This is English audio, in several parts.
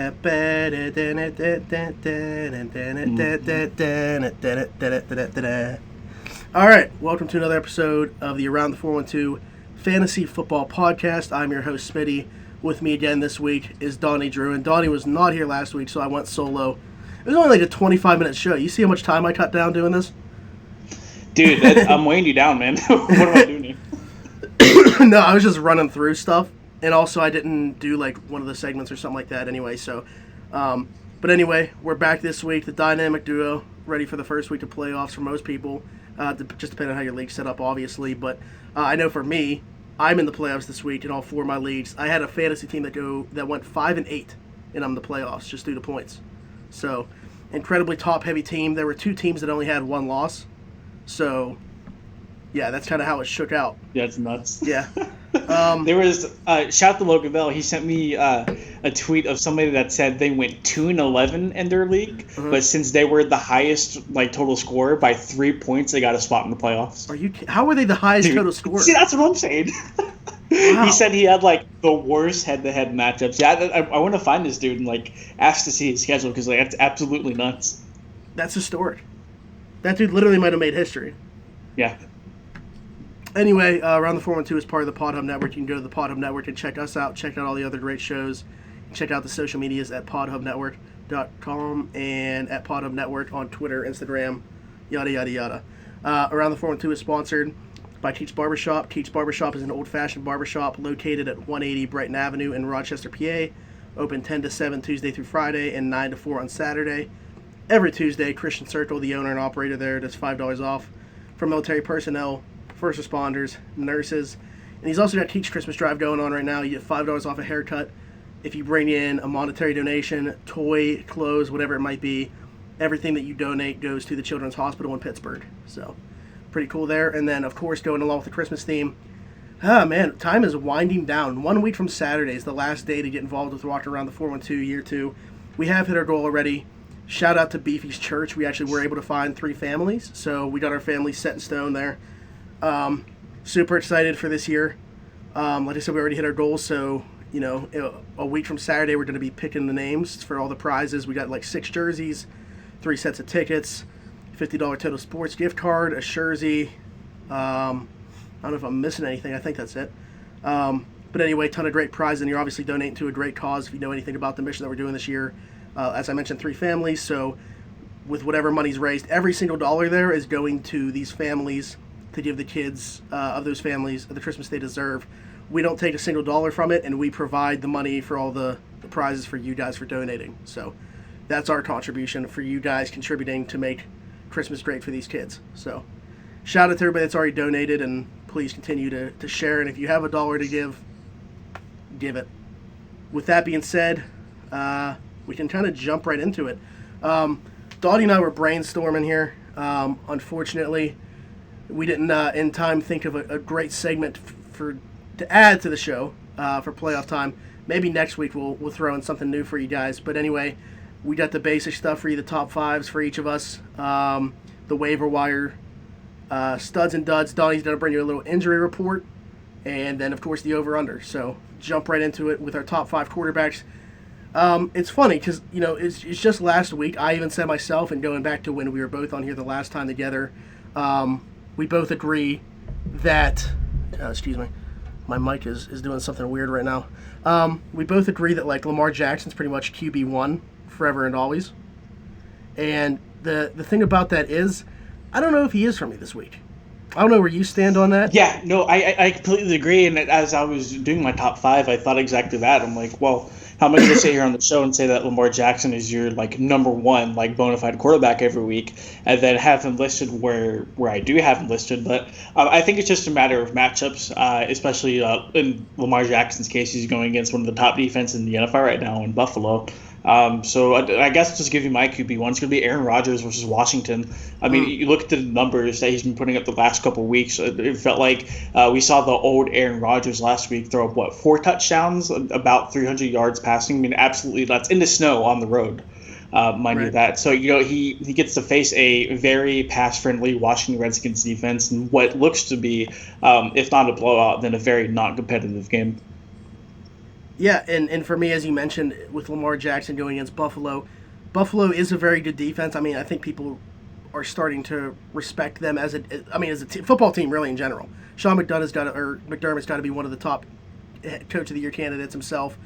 All right, welcome to another episode of the Around the 412 Fantasy Football Podcast. I'm your host, Smitty. With me again this week is Donnie Drew, and Donnie was not here last week, so I went solo. It was only like a 25-minute show. You see how much time I cut down doing this? Dude, I'm weighing you down, man. What am I doing here? No, I was just running through stuff. And also, I didn't do like one of the segments or something like that anyway. So, but anyway, we're back this week. The dynamic duo ready for the first week of playoffs for most people. Just depending on how your league's set up, obviously. But I know for me, I'm in the playoffs this week in all four of my leagues. I had a fantasy team that went 5-8, and I'm in the playoffs just due to points. So, incredibly top-heavy team. There were two teams that only had one loss. So, yeah, that's kind of how it shook out. Yeah, it's nuts. Yeah. There was shout to Logan Bell. He sent me a tweet of somebody that said they went 2-11 in their league, but since they were the highest total scorer by 3 points, they got a spot in the playoffs. How were they the highest total scorer? See, that's what I'm saying. Wow. He said he had the worst head-to-head matchups. Yeah, I want to find this dude and ask to see his schedule because that's absolutely nuts. That's historic. That dude literally might have made history. Yeah. Anyway, Around the 412 is part of the PodHub Network. You can go to the PodHub Network and check us out. Check out all the other great shows. Check out the social medias at podhubnetwork.com and at PodHub Network on Twitter, Instagram, yada, yada, yada. Around the 412 is sponsored by Keats Barbershop. Keats Barbershop is an old-fashioned barbershop located at 180 Brighton Avenue in Rochester, PA. Open 10 to 7 Tuesday through Friday and 9 to 4 on Saturday. Every Tuesday, Christian Circle, the owner and operator there, does $5 off for military personnel, first responders, nurses, and he's also got Teach Christmas Drive going on right now. You get $5 off a haircut if you bring in a monetary donation, toy, clothes, whatever it might be. Everything that you donate goes to the Children's Hospital in Pittsburgh. So, pretty cool there. And then, of course, going along with the Christmas theme, man, time is winding down. 1 week from Saturday is the last day to get involved with Walking Around the 412 Year 2. We have hit our goal already. Shout out to Beefy's Church. We actually were able to find 3 families, so we got our families set in stone there. Super excited for this year. Like I said, we already hit our goals, so a week from Saturday we're going to be picking the names for all the prizes. We got 6 jerseys, 3 sets of tickets, $50 Total Sports gift card, a jersey. I don't know if I'm missing anything. I think that's it. But anyway, ton of great prizes, and you're obviously donating to a great cause if you know anything about the mission that we're doing this year. As I mentioned, 3 families, so with whatever money's raised, every single dollar there is going to these families to give the kids of those families the Christmas they deserve. We don't take a single dollar from it, and we provide the money for all the prizes for you guys for donating. So that's our contribution for you guys contributing to make Christmas great for these kids. So shout out to everybody that's already donated, and please continue to share. And if you have $1 to give it. With that being said, we can kind of jump right into it. Donnie and I were brainstorming here. Unfortunately, we didn't in time think of a great segment to add to the show for playoff time. Maybe next week we'll throw in something new for you guys. But anyway, we got the basic stuff for you, the top 5s for each of us, the waiver wire, studs and duds. Donnie's going to bring you a little injury report, and then, of course, the over-under. So jump right into it with our top 5 quarterbacks. It's funny because, it's just last week. I even said myself, and going back to when we were both on here the last time together, we both agree that, excuse me, my mic is doing something weird right now. We both agree that Lamar Jackson's pretty much QB1 forever and always. And the thing about that is, I don't know if he is for me this week. I don't know where you stand on that. Yeah, no, I completely agree. And as I was doing my top 5, I thought exactly that. I'm like, well, how am I going to sit here on the show and say that Lamar Jackson is your number one bona fide quarterback every week, and then have him listed where I do have him listed? But I think it's just a matter of matchups, especially in Lamar Jackson's case. He's going against one of the top defenses in the NFL right now in Buffalo. So I guess just give you my QB1. It's going to be Aaron Rodgers versus Washington. I mean, you look at the numbers that he's been putting up the last couple of weeks. It felt like we saw the old Aaron Rodgers last week throw up, 4 touchdowns, about 300 yards passing. I mean, absolutely, that's in the snow on the road. Mind you that. So, he gets to face a very pass-friendly Washington Redskins defense in what looks to be, if not a blowout, then a very non-competitive game. Yeah, and for me, as you mentioned, with Lamar Jackson going against Buffalo, Buffalo is a very good defense. I mean, I think people are starting to respect them as a football team, really in general. Sean McDermott's got to be one of the top coach of the year candidates himself.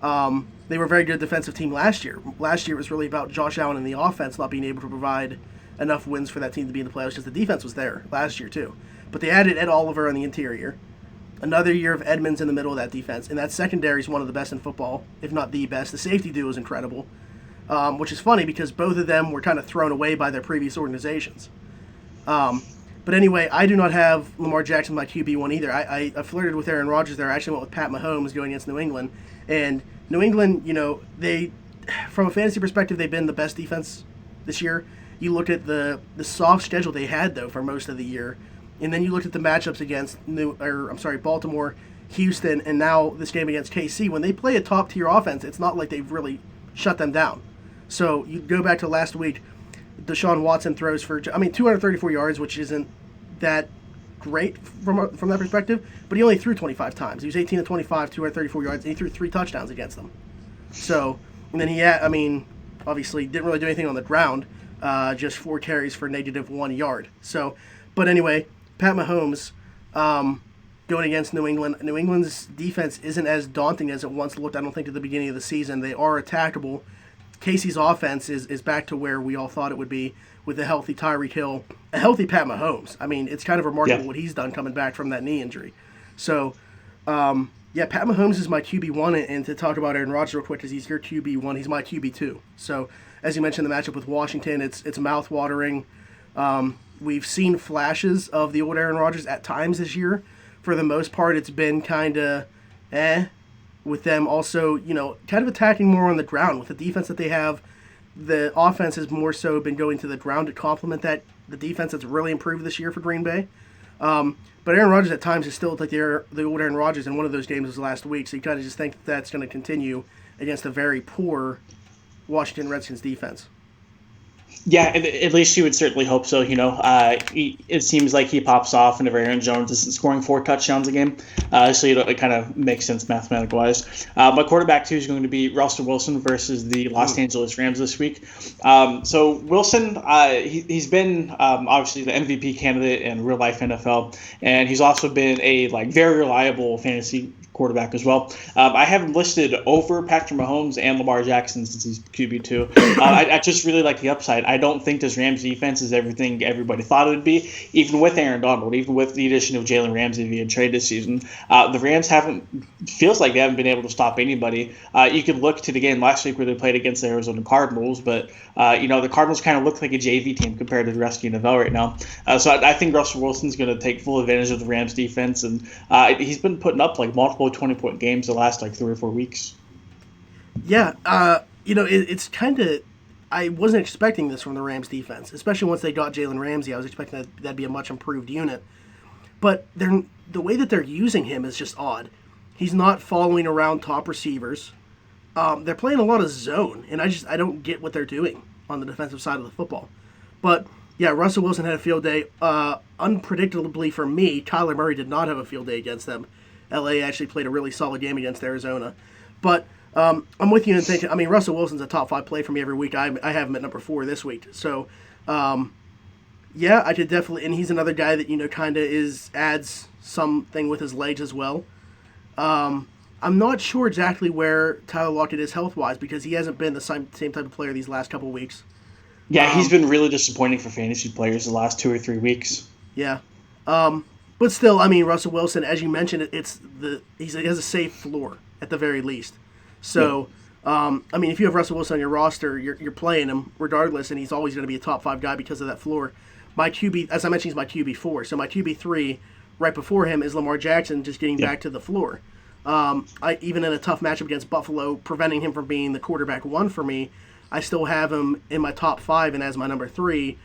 They were a very good defensive team last year. Last year it was really about Josh Allen and the offense not being able to provide enough wins for that team to be in the playoffs because the defense was there last year too. But they added Ed Oliver on the interior. Another year of Edmonds in the middle of that defense. And that secondary is one of the best in football, if not the best. The safety duo is incredible, which is funny because both of them were kind of thrown away by their previous organizations. But anyway, I do not have Lamar Jackson my QB1 either. I flirted with Aaron Rodgers there. I actually went with Pat Mahomes going against New England. And New England, they, from a fantasy perspective, they've been the best defense this year. You look at the soft schedule they had, though, for most of the year. And then you looked at the matchups against Baltimore, Houston, and now this game against KC. When they play a top-tier offense, it's not like they've really shut them down. So you go back to last week, Deshaun Watson throws for 234 yards, which isn't that great from that perspective, but he only threw 25 times. He was 18 to 25, 234 yards, and he threw 3 touchdowns against them. So, and then he had, obviously didn't really do anything on the ground, just 4 carries for -1 yard. So, but anyway, Pat Mahomes going against New England. New England's defense isn't as daunting as it once looked, I don't think, at the beginning of the season. They are attackable. Casey's offense is back to where we all thought it would be with a healthy Tyreek Hill, a healthy Pat Mahomes. I mean, it's kind of remarkable what he's done coming back from that knee injury. So, Pat Mahomes is my QB1, and to talk about Aaron Rodgers real quick, because he's your QB1, he's my QB2. So, as you mentioned, the matchup with Washington, it's mouth-watering. We've seen flashes of the old Aaron Rodgers at times this year. For the most part, it's been kind of with them also, kind of attacking more on the ground. With the defense that they have, the offense has more so been going to the ground to complement the defense that's really improved this year for Green Bay. But Aaron Rodgers at times is still like the old Aaron Rodgers, and one of those games was last week, so you kind of just think that's going to continue against a very poor Washington Redskins defense. Yeah, at least you would certainly hope so. It seems like he pops off, and if Aaron Jones isn't scoring 4 touchdowns a game, so it kind of makes sense mathematically wise. My quarterback too is going to be Russell Wilson versus the Los Angeles Rams this week. So Wilson, he's been obviously the MVP candidate in real life NFL, and he's also been a very reliable fantasy quarterback as well. I have him listed over Patrick Mahomes and Lamar Jackson since he's QB2. I just really like the upside. I don't think this Rams defense is everything everybody thought it would be, even with Aaron Donald, even with the addition of Jalen Ramsey via trade this season. The Rams feels like they haven't been able to stop anybody. You could look to the game last week where they played against the Arizona Cardinals, but the Cardinals kind of look like a JV team compared to the rest of the NFL right now. So I think Russell Wilson's going to take full advantage of the Rams defense, and he's been putting up multiple 20-point games the last 3 or 4 weeks. Yeah, it's kind of, I wasn't expecting this from the Rams defense, especially once they got Jalen Ramsey. I was expecting that'd be a much improved unit, but the way that they're using him is just odd. He's not following around top receivers. They're playing a lot of zone, and I don't get what they're doing on the defensive side of the football. But yeah, Russell Wilson had a field day. Unpredictably for me, Kyler Murray did not have a field day against them. LA actually played a really solid game against Arizona. But I'm with you in thinking, Russell Wilson's a top 5 play for me every week. I have him at number 4 this week. So, I could definitely, and he's another guy that, kind of adds something with his legs as well. I'm not sure exactly where Tyler Lockett is health-wise because he hasn't been the same type of player these last couple of weeks. Yeah, he's been really disappointing for fantasy players the last 2 or 3 weeks. Yeah. But still, Russell Wilson, as you mentioned, he has a safe floor at the very least. So, if you have Russell Wilson on your roster, you're playing him regardless, and he's always going to be a top 5 guy because of that floor. My QB, as I mentioned, he's my QB4. So my QB3 right before him is Lamar Jackson, just getting back to the floor. Even in a tough matchup against Buffalo, preventing him from being the quarterback 1 for me, I still have him in my top 5 and as my number 3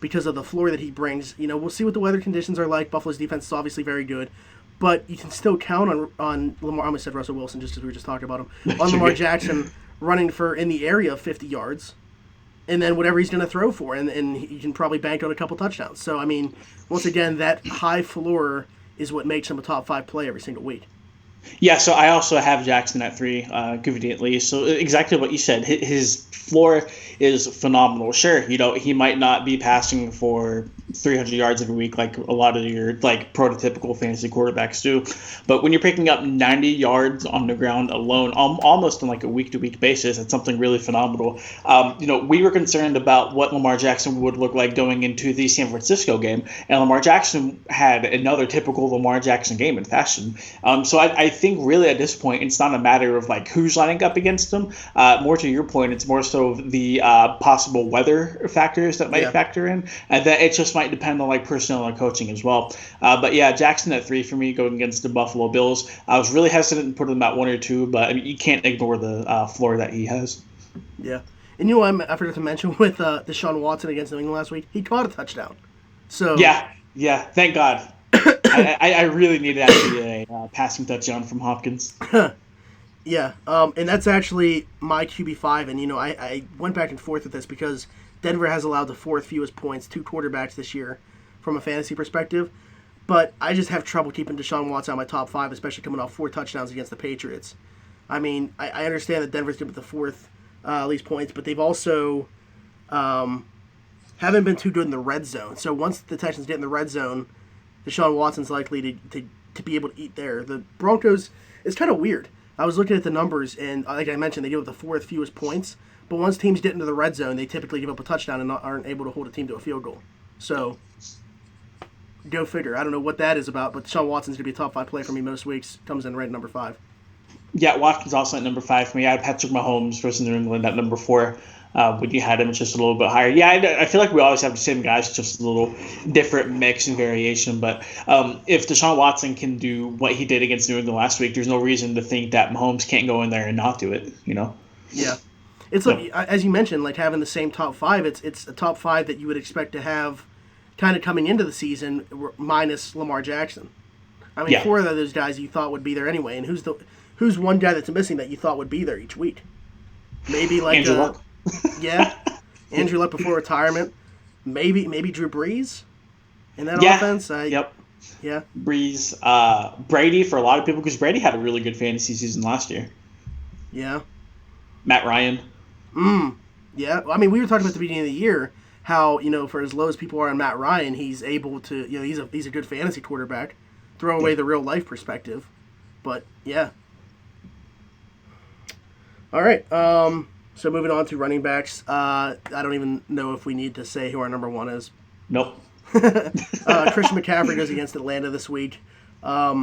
because of the floor that he brings. We'll see what the weather conditions are like. Buffalo's defense is obviously very good, but you can still count on Lamar. I almost said Russell Wilson just as we were just talking about him. On Lamar Jackson running for in the area of 50 yards, and then whatever he's going to throw for, and you can probably bank on a couple touchdowns. So, once again, that high floor is what makes him a top 5 play every single week. Yeah, so I also have Jackson at 3, conveniently. So exactly what you said. His floor is phenomenal. Sure, he might not be passing for 300 yards every week like a lot of your like prototypical fantasy quarterbacks do, but when you're picking up 90 yards on the ground alone, almost on like a week-to-week basis, it's something really phenomenal. We were concerned about what Lamar Jackson would look like going into the San Francisco game, and Lamar Jackson had another typical Lamar Jackson game in fashion. So I think really at this point, it's not a matter of like who's lining up against him. More to your point, it's more so the possible weather factors that might factor in, and that it just might depend on like personnel and coaching as well. But yeah, Jackson at 3 for me going against the Buffalo Bills. I was really hesitant to put him at 1 or 2, but I mean, you can't ignore the floor that he has. Yeah. And I forgot to mention with Deshaun Watson against New England last week, he caught a touchdown. So yeah, thank God. I really needed actually a passing touchdown from Hopkins. Yeah, and that's actually my QB5, and I went back and forth with this because Denver has allowed the 4th fewest points to quarterbacks this year from a fantasy perspective, but I just have trouble keeping Deshaun Watson on my top 5, especially coming off 4 touchdowns against the Patriots. I mean, I understand that Denver's good with the 4th least points, but they've also haven't been too good in the red zone. So once the Texans get in the red zone, Deshaun Watson's likely to be able to eat there. The Broncos, it's kind of weird. I was looking at the numbers, and like I mentioned, they give up the 4th fewest points. But once teams get into the red zone, they typically give up a touchdown and aren't able to hold a team to a field goal. So, go figure. I don't know what that is about, but Deshaun Watson's going to be a top 5 play for me most weeks. Comes in right at number 5. Yeah, Watkins also at number 5 for me. I had Patrick Mahomes versus New England at number 4. When you had him just a little bit higher. Yeah, I feel like we always have the same guys, just a little different mix and variation. But if Deshaun Watson can do what he did against New England last week, there's no reason to think that Mahomes can't go in there and not do it, Yeah. It's like, as you mentioned, like having the same top 5, it's a top 5 that you would expect to have kind of coming into the season minus Lamar Jackson. I mean, 4 of those guys you thought would be there anyway. And who's one guy that's missing that you thought would be there each week? Maybe like Andrew Luck. Yeah, Andrew Luck before retirement. Maybe Drew Brees in that offense. Yep. Yeah. Brees, Brady for a lot of people because Brady had a really good fantasy season last year. Yeah. Matt Ryan. Yeah. I mean, we were talking about at the beginning of the year how for as low as people are on Matt Ryan, he's able to he's a good fantasy quarterback. Throw away the real life perspective, but yeah. All right. So moving on to running backs, I don't even know if we need to say who our number 1 is. Nope. Christian McCaffrey goes against Atlanta this week.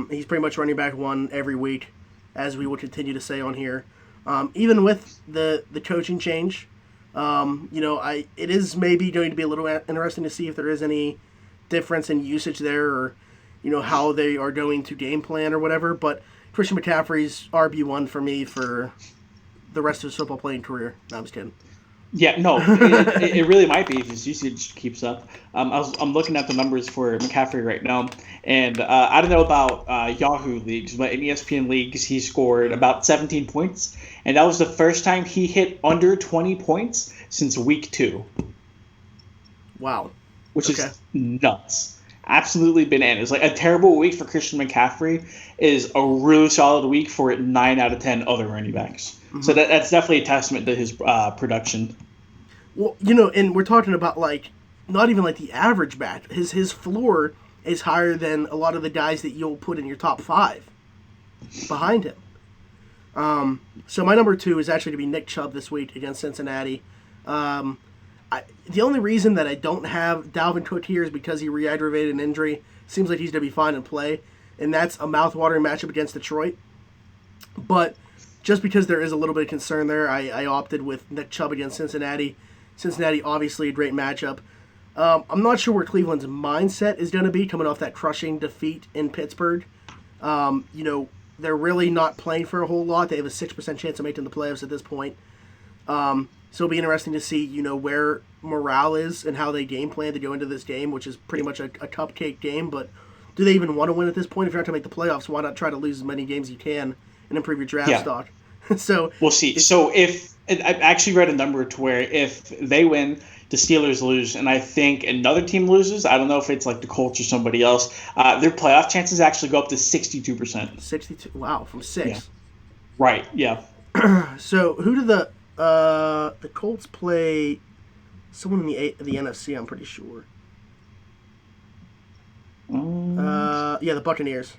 He's pretty much running back 1 every week, as we will continue to say on here. Even with the coaching change, it is maybe going to be a little interesting to see if there is any difference in usage there, or how they are going to game plan or whatever. But Christian McCaffrey's RB1 for me for the rest of his football playing career. No, I'm just kidding. Yeah, no, it really might be if his usage keeps up. I'm looking at the numbers for McCaffrey right now, and I don't know about Yahoo leagues, but in ESPN leagues, he scored about 17 points, and that was the first time he hit under 20 points since week 2. Wow. Which is nuts. Absolutely bananas. Like, a terrible week for Christian McCaffrey is a really solid week for 9 out of 10 other running backs. Mm-hmm. So that's definitely a testament to his production. Well, and we're talking about, like, not even like the average back. His floor is higher than a lot of the guys that you'll put in your top 5 behind him. So my number 2 is actually going to be Nick Chubb this week against Cincinnati. The only reason that I don't have Dalvin Cook here is because he re-aggravated an injury. Seems like he's going to be fine in play, and that's a mouth-watering matchup against Detroit. But just because there is a little bit of concern there, I opted with Nick Chubb against Cincinnati. Cincinnati, obviously a great matchup. I'm not sure where Cleveland's mindset is going to be coming off that crushing defeat in Pittsburgh. They're really not playing for a whole lot. They have a 6% chance of making the playoffs at this point. So it'll be interesting to see, where morale is and how they game plan to go into this game, which is pretty much a cupcake game. But do they even want to win at this point? If you're not going to make the playoffs, why not try to lose as many games as you can and improve your draft stock? So We'll see. So if I actually read a number to where if they win, the Steelers lose, and I think another team loses. I don't know if it's like the Colts or somebody else. Their playoff chances actually go up to 62%. 62. Wow, from Yeah. 6. Right. Yeah. So who do the Colts play? Someone in the NFC, I'm pretty sure. Yeah, the Buccaneers.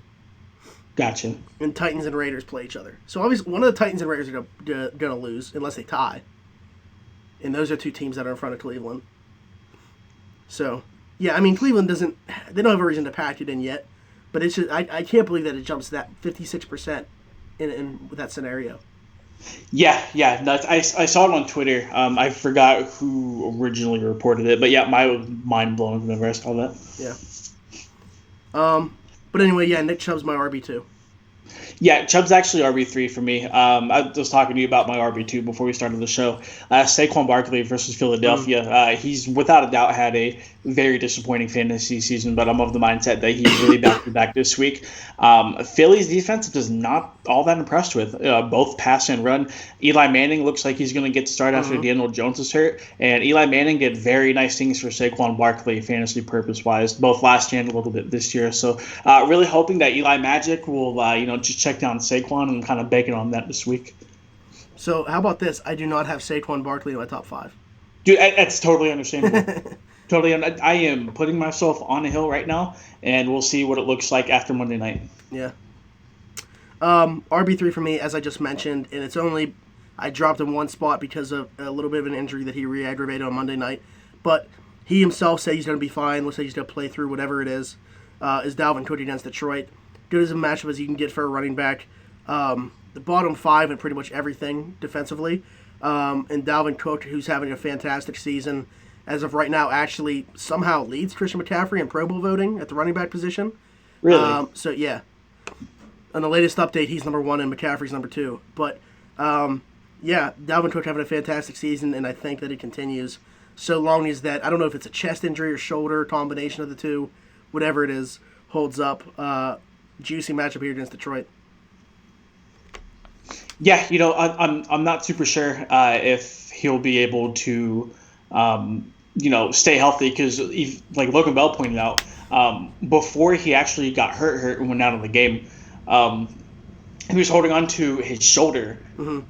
Gotcha. And Titans and Raiders play each other. So obviously, one of the Titans and Raiders are going to lose unless they tie. And those are two teams that are in front of Cleveland. So, yeah, I mean, Cleveland they don't have a reason to pack it in yet. But it's just, I can't believe that it jumps that 56% in that scenario. Yeah. Nuts. I saw it on Twitter. I forgot who originally reported it, but yeah, my mind blown whenever I saw that. Yeah. But anyway, yeah, Nick Chubb's my RB2. Yeah, Chubb's actually RB3 for me. I was talking to you about my RB2 before we started the show. Saquon Barkley versus Philadelphia. He's without a doubt had a very disappointing fantasy season, but I'm of the mindset that he's really back to back this week. Philly's defense is not all that impressed with both pass and run. Eli Manning looks like he's going to get to start after Daniel Jones is hurt, and Eli Manning did very nice things for Saquon Barkley fantasy purpose wise, both last year and a little bit this year. So really hoping that Eli Magic will just check down Saquon and kind of banking on that this week. So how about this? I do not have Saquon Barkley in my top 5. Dude, that's totally understandable. Totally. I am putting myself on a hill right now, and we'll see what it looks like after Monday night. Yeah. RB3 for me, as I just mentioned, and it's only I dropped him one spot because of a little bit of an injury that he re-aggravated on Monday night. But he himself said he's going to be fine. Looks like he's going to play through whatever it is Dalvin Cook against Detroit. Good as a matchup as you can get for a running back. The bottom 5 in pretty much everything defensively. And Dalvin Cook, who's having a fantastic season, as of right now, actually somehow leads Christian McCaffrey in Pro Bowl voting at the running back position. Really? So, yeah. On the latest update, he's number 1 and McCaffrey's number 2. But, yeah, Dalvin Cook having a fantastic season, and I think that it continues so long as that, I don't know if it's a chest injury or shoulder, combination of the two, whatever it is, holds up. Juicy matchup here against Detroit. Yeah, I'm not super sure if he'll be able to, stay healthy because, like Logan Bell pointed out, before he actually got hurt and went out of the game, he was holding on to his shoulder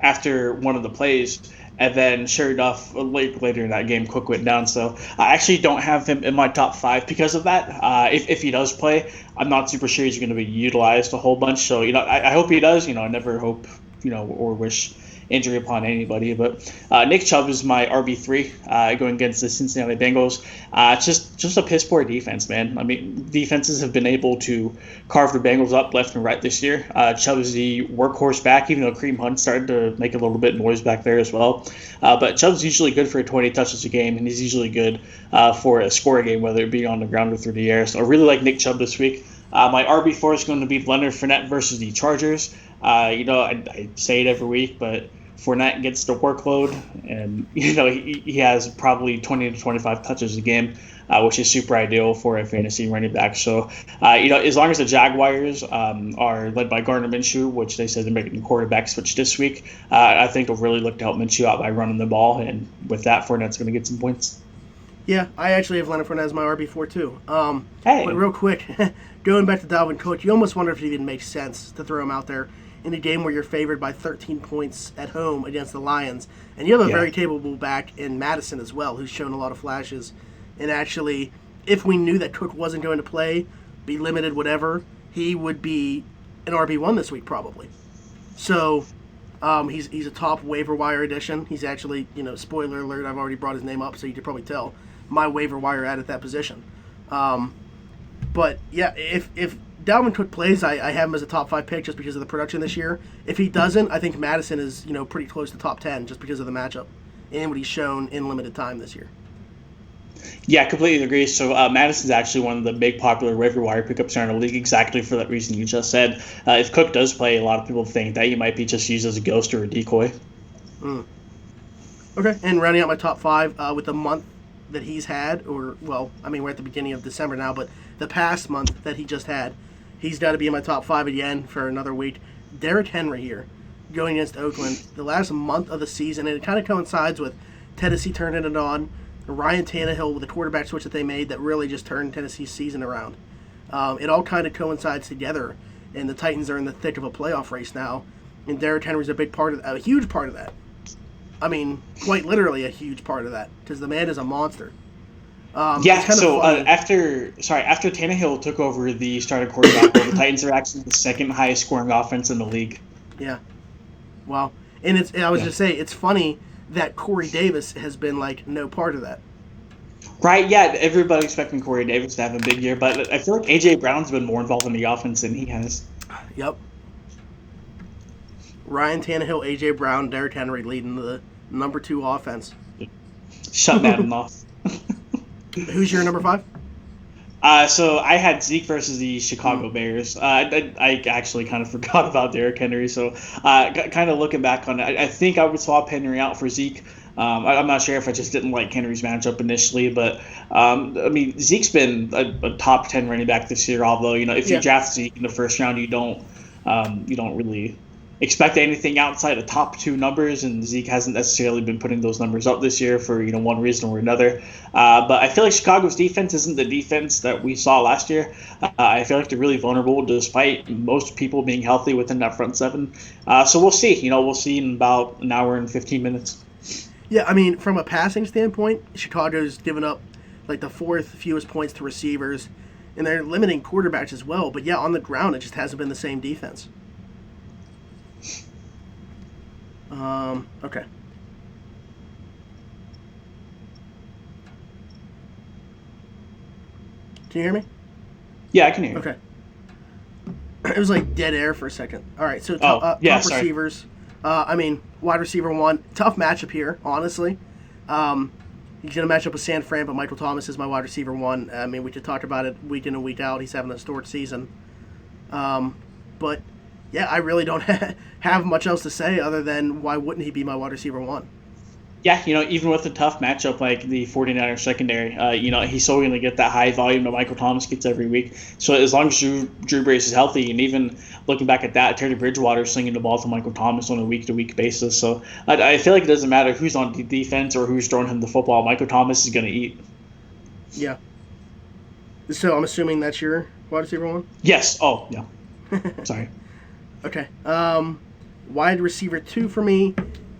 after one of the plays, and then sure enough, later in that game, Cook went down. So I actually don't have him in my top 5 because of that. If he does play, I'm not super sure he's going to be utilized a whole bunch. So, I hope he does. I never hope, or wish injury upon anybody. But Nick Chubb is my RB3 going against the Cincinnati Bengals. Just a piss poor defense, man. I mean, defenses have been able to carve the Bengals up left and right this year. Chubb is the workhorse back, even though Kareem Hunt started to make a little bit of noise back there as well. But Chubb's usually good for 20 touches a game, and he's usually good for a score game, whether it be on the ground or through the air. So I really like Nick Chubb this week. My RB4 is going to be Leonard Fournette versus the Chargers. I say it every week, but Fournette gets the workload, and he has probably 20 to 25 touches a game, which is super ideal for a fantasy running back. So, as long as the Jaguars are led by Gardner Minshew, which they said they're making a quarterback switch this week, I think they'll really look to help Minshew out by running the ball, and with that, Fournette's going to get some points. Yeah, I actually have Leonard Fournette as my RB4 too. Hey. But real quick, going back to Dalvin Cook, you almost wonder if it even makes sense to throw him out there in a game where you're favored by 13 points at home against the Lions. And you have a very capable back in Madison as well, who's shown a lot of flashes. And actually, if we knew that Cook wasn't going to play, be limited, whatever, he would be an RB1 this week probably. So he's a top waiver wire addition. He's actually, spoiler alert, I've already brought his name up, so you could probably tell my waiver wire ad at that position. But yeah, if Dalvin Cook plays, I have him as a top 5 pick just because of the production this year. If he doesn't, I think Madison is pretty close to top 10 just because of the matchup and what he's shown in limited time this year. Yeah, completely agree. So Madison's actually one of the big popular waiver wire pickups around the league exactly for that reason you just said. If Cook does play, a lot of people think that he might be just used as a ghost or a decoy. Okay, and rounding out my top 5 with the month that he's had, we're at the beginning of December now, but the past month that he just had, he's got to be in my top 5 again for another week. Derrick Henry here. going against Oakland. The last month of the season, and it kind of coincides with Tennessee turning it on, Ryan Tannehill with the quarterback switch that they made that really just turned Tennessee's season around. It all kind of coincides together, and the Titans are in the thick of a playoff race now, and Derrick Henry's a huge part of that. I mean, quite literally a huge part of that, because the man is a monster. After Tannehill took over the starting quarterback role, the Titans are actually the second highest scoring offense in the league. Yeah. Wow. And just say it's funny that Corey Davis has been like no part of that. Right, yeah, everybody expecting Corey Davis to have a big year, but I feel like A.J. Brown's been more involved in the offense than he has. Yep. Ryan Tannehill, A.J. Brown, Derrick Henry leading the number 2 offense. Shut Madden off. Who's your number 5? So I had Zeke versus the Chicago Bears. I actually kind of forgot about Derrick Henry, so kind of looking back on it, I think I would swap Henry out for Zeke. I'm not sure if I just didn't like Henry's matchup initially, but I mean Zeke's been a top 10 running back this year. Although if you draft Zeke in the first round, you don't really expect anything outside of top 2 numbers, and Zeke hasn't necessarily been putting those numbers up this year for one reason or another. But I feel like Chicago's defense isn't the defense that we saw last year. I feel like they're really vulnerable despite most people being healthy within that front 7. So we'll see. We'll see in about an hour and 15 minutes. Yeah, I mean, from a passing standpoint, Chicago's given up like the 4th fewest points to receivers, and they're limiting quarterbacks as well. But yeah, on the ground, it just hasn't been the same defense. Okay. Can you hear me? Yeah, I can hear you. Okay. It was like dead air for a second. All right, so top receivers. Wide receiver 1. Tough matchup here, honestly. He's going to match up with San Fran, but Michael Thomas is my wide receiver 1. I mean, we could talk about it week in and week out. He's having a historic season. But yeah, I really don't have much else to say other than why wouldn't he be my wide receiver 1? Yeah, even with a tough matchup like the 49ers secondary, he's still going to get that high volume that Michael Thomas gets every week. So as long as Drew Brees is healthy, and even looking back at that, Teddy Bridgewater is slinging the ball to Michael Thomas on a week-to-week basis. So I feel like it doesn't matter who's on defense or who's throwing him the football. Michael Thomas is going to eat. Yeah. So I'm assuming that's your wide receiver 1? Yes. Oh, yeah. Sorry. Okay. Wide receiver 2 for me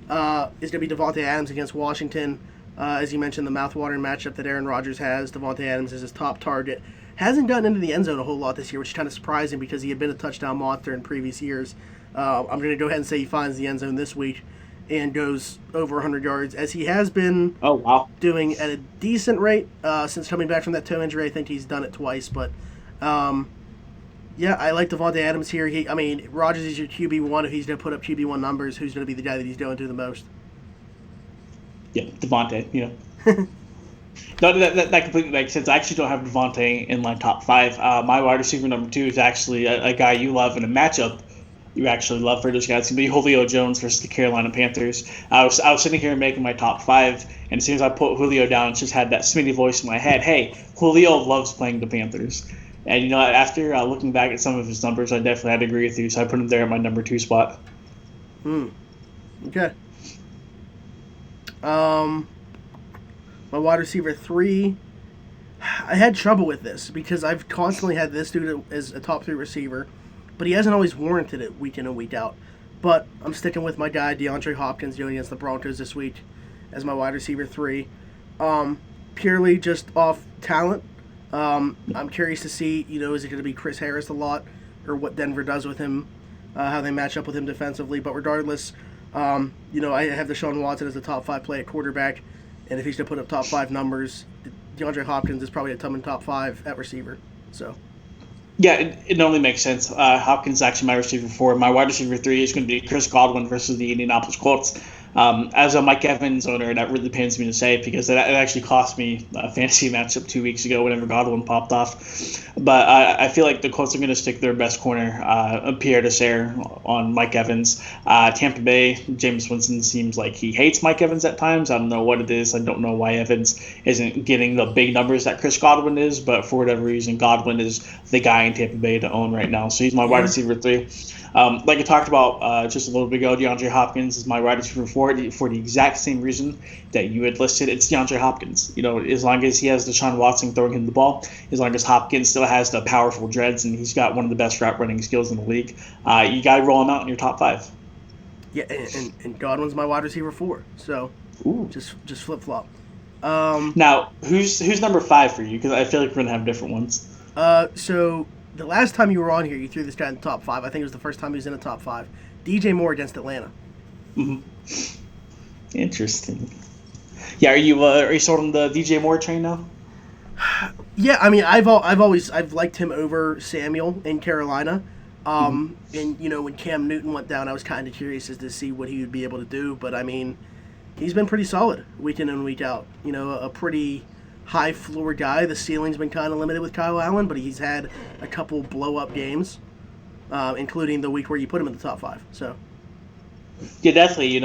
is going to be Devontae Adams against Washington. As you mentioned, the mouthwatering matchup that Aaron Rodgers has. Devontae Adams is his top target. Hasn't gotten into the end zone a whole lot this year, which is kind of surprising because he had been a touchdown monster in previous years. I'm going to go ahead and say he finds the end zone this week and goes over 100 yards, as he has been doing at a decent rate since coming back from that toe injury. I think he's done it twice, but yeah, I like Devontae Adams here. Rodgers is your QB1. If he's going to put up QB1 numbers, who's going to be the guy that he's going to the most? Yeah, Devontae, No, that completely makes sense. I actually don't have Devontae in my top 5. My wide receiver number 2 is actually a guy you love in a matchup you actually love for this guy. It's going to be Julio Jones versus the Carolina Panthers. I was sitting here making my top 5, and as soon as I put Julio down, it just had that Smitty voice in my head. Hey, Julio loves playing the Panthers. And, after looking back at some of his numbers, I definitely had to agree with you, so I put him there at my number 2 spot. Okay. My wide receiver 3, I had trouble with this because I've constantly had this dude as a top 3 receiver, but he hasn't always warranted it week in and week out. But I'm sticking with my guy, DeAndre Hopkins, going against the Broncos this week as my wide receiver 3. Purely just off talent. I'm curious to see, is it going to be Chris Harris a lot or what Denver does with him, how they match up with him defensively. But regardless, I have Deshaun Watson as the top 5 play at quarterback. And if he's going to put up top 5 numbers, DeAndre Hopkins is probably a top 5 at receiver. So, yeah, it only makes sense. Hopkins is actually my receiver 4. My wide receiver 3 is going to be Chris Godwin versus the Indianapolis Colts. As a Mike Evans owner, that really pains me to say because it actually cost me a fantasy matchup 2 weeks ago whenever Godwin popped off. But I feel like the Colts are going to stick their best corner, Pierre Desir, on Mike Evans. Tampa Bay, Jameis Winston seems like he hates Mike Evans at times. I don't know what it is. I don't know why Evans isn't getting the big numbers that Chris Godwin is, but for whatever reason, Godwin is the guy in Tampa Bay to own right now. So he's my wide receiver 3. Like I talked about just a little bit ago, DeAndre Hopkins is my wide receiver 4 for the exact same reason that you had listed. It's DeAndre Hopkins. As long as he has Deshaun Watson throwing him the ball, as long as Hopkins still has the powerful dreads and he's got one of the best route running skills in the league, you got to roll him out in your top 5. Yeah, and Godwin's my wide receiver 4. So just flip flop. Now, who's number 5 for you? Because I feel like we're gonna have different ones. So the last time you were on here, you threw this guy in the top 5. I think it was the first time he was in the top 5. DJ Moore against Atlanta. Mm-hmm. Interesting. Yeah, are you sold on the DJ Moore train now? Yeah, I mean, I've liked him over Samuel in Carolina. And when Cam Newton went down, I was kind of curious as to see what he would be able to do. But I mean, he's been pretty solid week in and week out. A pretty high floor guy. The ceiling's been kind of limited with Kyle Allen, but he's had a couple blow up games, including the week where you put him in the top 5. So. Yeah, definitely.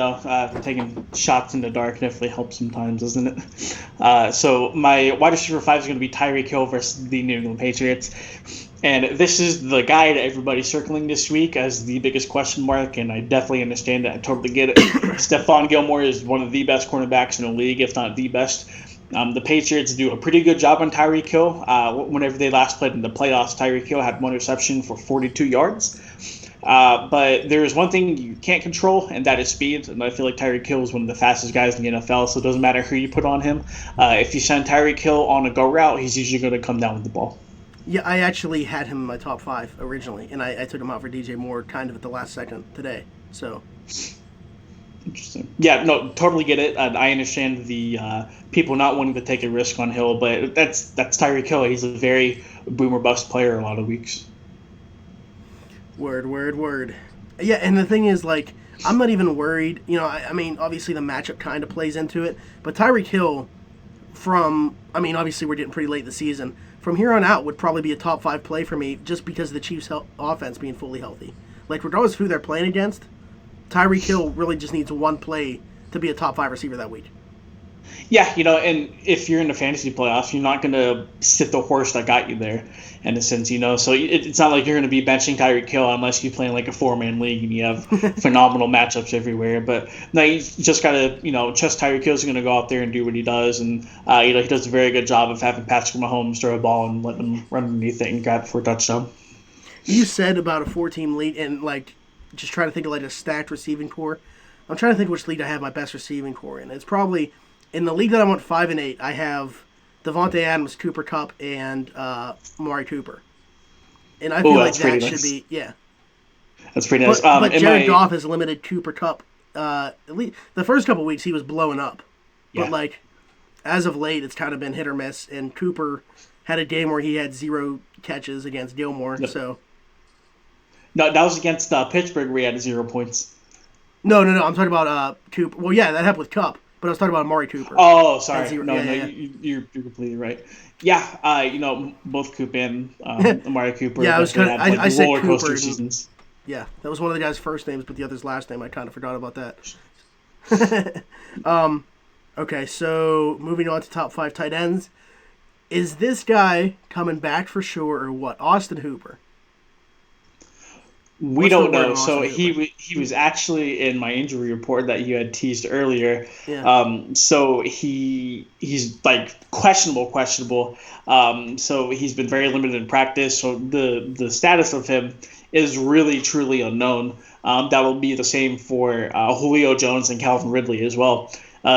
Taking shots in the dark definitely helps sometimes, doesn't it? So my wide receiver 5 is going to be Tyreek Hill versus the New England Patriots. And this is the guy that everybody's circling this week as the biggest question mark, and I definitely understand it. I totally get it. Stephon Gilmore is one of the best cornerbacks in the league, if not the best. The Patriots do a pretty good job on Tyreek Hill. Whenever they last played in the playoffs, Tyreek Hill had 1 reception for 42 yards. But there is one thing you can't control, and that is speed. And I feel like Tyreek Hill is one of the fastest guys in the NFL, so it doesn't matter who you put on him. If you send Tyreek Hill on a go route, he's usually going to come down with the ball. Yeah, I actually had him in my top 5 originally, and I took him out for DJ Moore kind of at the last second today. So. Interesting. Yeah, no, totally get it. I understand the people not wanting to take a risk on Hill, but that's Tyreek Hill. He's a very boomer bust player a lot of weeks. Word. Yeah, and the thing is, like, I'm not even worried. I mean, obviously the matchup kind of plays into it, but Tyreek Hill obviously we're getting pretty late in the season. From here on out would probably be a top 5 play for me just because of the Chiefs' offense being fully healthy. Like, regardless of who they're playing against, Tyreek Hill really just needs one play to be a top 5 receiver that week. Yeah, and if you're in the fantasy playoffs, you're not going to sit the horse that got you there, in a sense, So it's not like you're going to be benching Tyreek Hill unless you play in like a 4-man league and you have phenomenal matchups everywhere. But no, you just got to, trust Tyreek Hill's going to go out there and do what he does. And, he does a very good job of having Patrick Mahomes throw a ball and letting him run underneath it and grab it for a touchdown. You said about a 4-team league and, like, just trying to think of like a stacked receiving core. I'm trying to think which league I have my best receiving core in. It's probably in the league that I went 5 and 8. I have Devontae Adams, Cooper Kupp, and Amari Cooper. And I feel like that should be That's pretty nice. But Jared Goff has limited Cooper Kupp. At least the first couple weeks he was blowing up, but like as of late it's kind of been hit or miss. And Cooper had a game where he had 0 catches against Gilmore. Yep. So. No, that was against Pittsburgh where he had 0 points. No. I'm talking about Cooper. Well, yeah, that happened with Kupp, but I was talking about Amari Cooper. Oh, sorry. You're completely right. Yeah, both Cooper and Amari Cooper. Yeah, I said roller Cooper. Coaster seasons. Yeah, that was one of the guy's first names, but the other's last name. I kind of forgot about that. Okay, so moving on to top 5 tight ends. Is this guy coming back for sure or what? Austin Hooper. We don't know. So he was actually in my injury report that you had teased earlier. Yeah. So he's like questionable. So he's been very limited in practice. So the status of him is really truly unknown. That will be the same for Julio Jones and Calvin Ridley as well.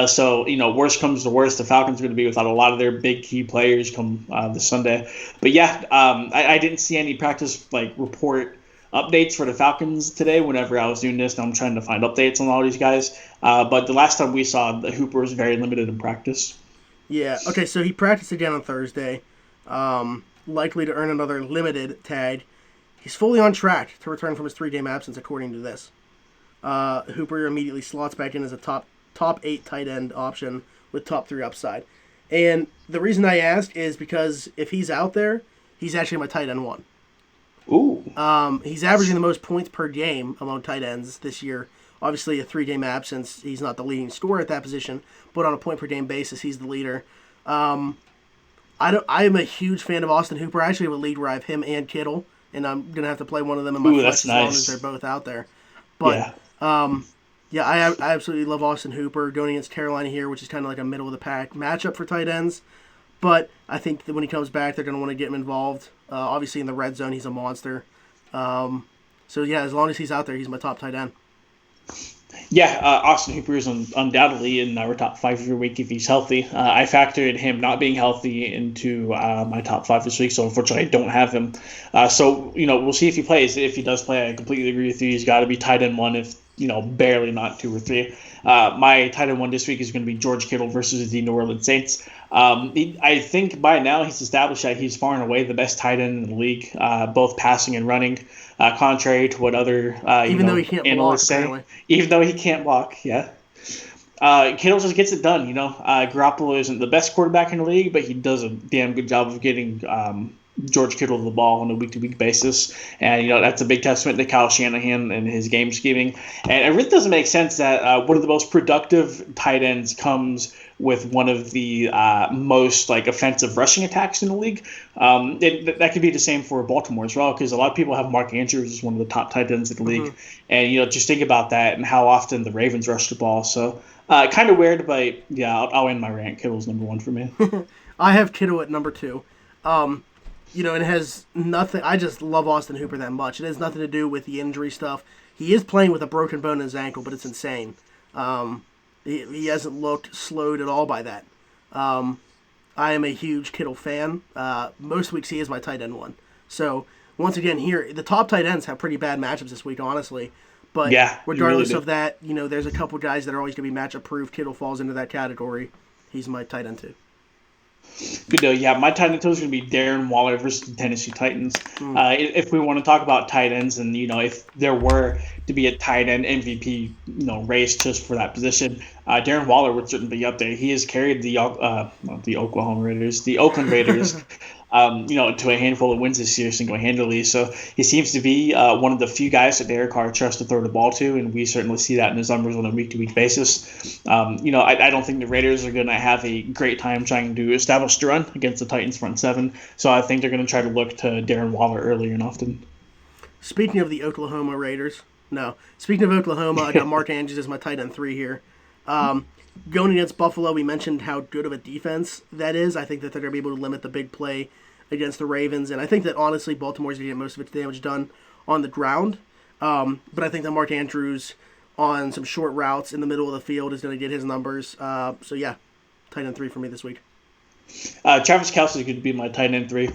So worst comes to worst, the Falcons are going to be without a lot of their big key players come this Sunday. But yeah, I didn't see any practice report updates for the Falcons today whenever I was doing this. Now I'm trying to find updates on all these guys. But the last time we saw, the Hooper was very limited in practice. Yeah. Okay, so he practiced again on Thursday. Likely to earn another limited tag. He's fully on track to return from his 3-game absence, according to this. Hooper immediately slots back in as a top 8 tight end option with top 3 upside. And the reason I ask is because if he's out there, he's actually my tight end 1. Ooh. He's averaging the most points per game among tight ends this year. Obviously, a 3-game absence, he's not the leading scorer at that position, but on a point per game basis, he's the leader. I am a huge fan of Austin Hooper. I actually have a league where I have him and Kittle, and I'm gonna have to play one of them in my flex as long as they're both out there. But I absolutely love Austin Hooper going against Carolina here, which is kind of like a middle of the pack matchup for tight ends. But I think that when he comes back, they're going to want to get him involved. Obviously, in the red zone, he's a monster. So, as long as he's out there, he's my top tight end. Yeah, Austin Hooper is undoubtedly in our top 5 every week if he's healthy. I factored him not being healthy into my top 5 this week, so unfortunately I don't have him. So, we'll see if he plays. If he does play, I completely agree with you. He's got to be tight end 1 if, barely not 2 or 3. My tight end 1 this week is going to be George Kittle versus the New Orleans Saints. I think by now he's established that he's far and away the best tight end in the league, both passing and running, contrary to what other though he can't analysts block, say. apparently. Even though he can't block, yeah. Kittle just gets it done, Garoppolo isn't the best quarterback in the league, but he does a damn good job of getting George Kittle the ball on a week-to-week basis. And, that's a big testament to Kyle Shanahan and his game scheming. And it really doesn't make sense that one of the most productive tight ends comes with one of the most offensive rushing attacks in the league. That could be the same for Baltimore as well, because a lot of people have Mark Andrews as one of the top tight ends in the league. And, just think about that and how often the Ravens rush the ball. So kind of weird, but yeah, I'll end my rant. Kittle's number 1 for me. I have Kittle at number 2. It has nothing. I just love Austin Hooper that much. It has nothing to do with the injury stuff. He is playing with a broken bone in his ankle, but it's insane. He hasn't looked slowed at all by that. I am a huge Kittle fan. Most weeks he is my tight end 1. So once again, here the top tight ends have pretty bad matchups this week, honestly. But regardless of that, there's a couple guys that are always going to be matchup proof. Kittle falls into that category. He's my tight end 2. Good deal. Yeah, my tight end 2 is going to be Darren Waller versus the Tennessee Titans. If we want to talk about tight ends, and if there were to be a tight end MVP, race just for that position, Darren Waller would certainly be up there. He has carried the Oklahoma Raiders, the Oakland Raiders, to a handful of wins this year single-handedly. So he seems to be one of the few guys that Derek Carr trusts to throw the ball to, and we certainly see that in his numbers on a week-to-week basis. I don't think the Raiders are going to have a great time trying to establish the run against the Titans front 7, so I think they're going to try to look to Darren Waller early and often. Speaking of Oklahoma, I got Mark Andrews as my tight end 3 here. Going against Buffalo, we mentioned how good of a defense that is. I think that they're going to be able to limit the big play against the Ravens, and I think that honestly Baltimore's going to get most of its damage done on the ground. But I think that Mark Andrews on some short routes in the middle of the field is going to get his numbers. Tight end 3 for me this week. Travis Kelce is going to be my tight end 3.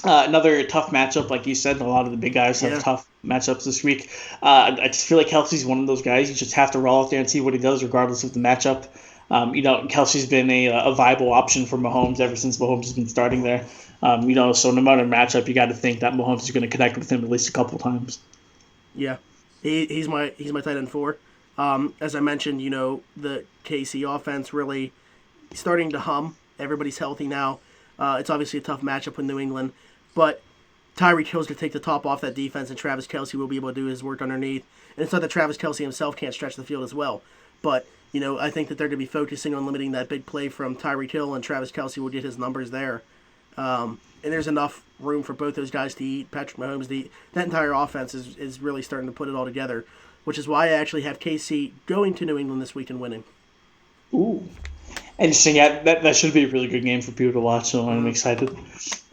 Another tough matchup, like you said. A lot of the big guys have tough matchups this week. I just feel like Kelsey's one of those guys. You just have to roll out there and see what he does, regardless of the matchup. Kelsey's been a viable option for Mahomes ever since Mahomes has been starting there. So no matter matchup, you got to think that Mahomes is going to connect with him at least a couple times. Yeah, he's my tight end 4. As I mentioned, the KC offense really starting to hum. Everybody's healthy now. It's obviously a tough matchup with New England, but Tyreek Hill's going to take the top off that defense, and Travis Kelce will be able to do his work underneath. And it's not that Travis Kelce himself can't stretch the field as well, but I think that they're going to be focusing on limiting that big play from Tyreek Hill, and Travis Kelce will get his numbers there. And there's enough room for both those guys to eat. Patrick Mahomes, that entire offense is really starting to put it all together, which is why I actually have KC going to New England this week and winning. Ooh. Interesting. Yeah, that should be a really good game for people to watch, so I'm excited.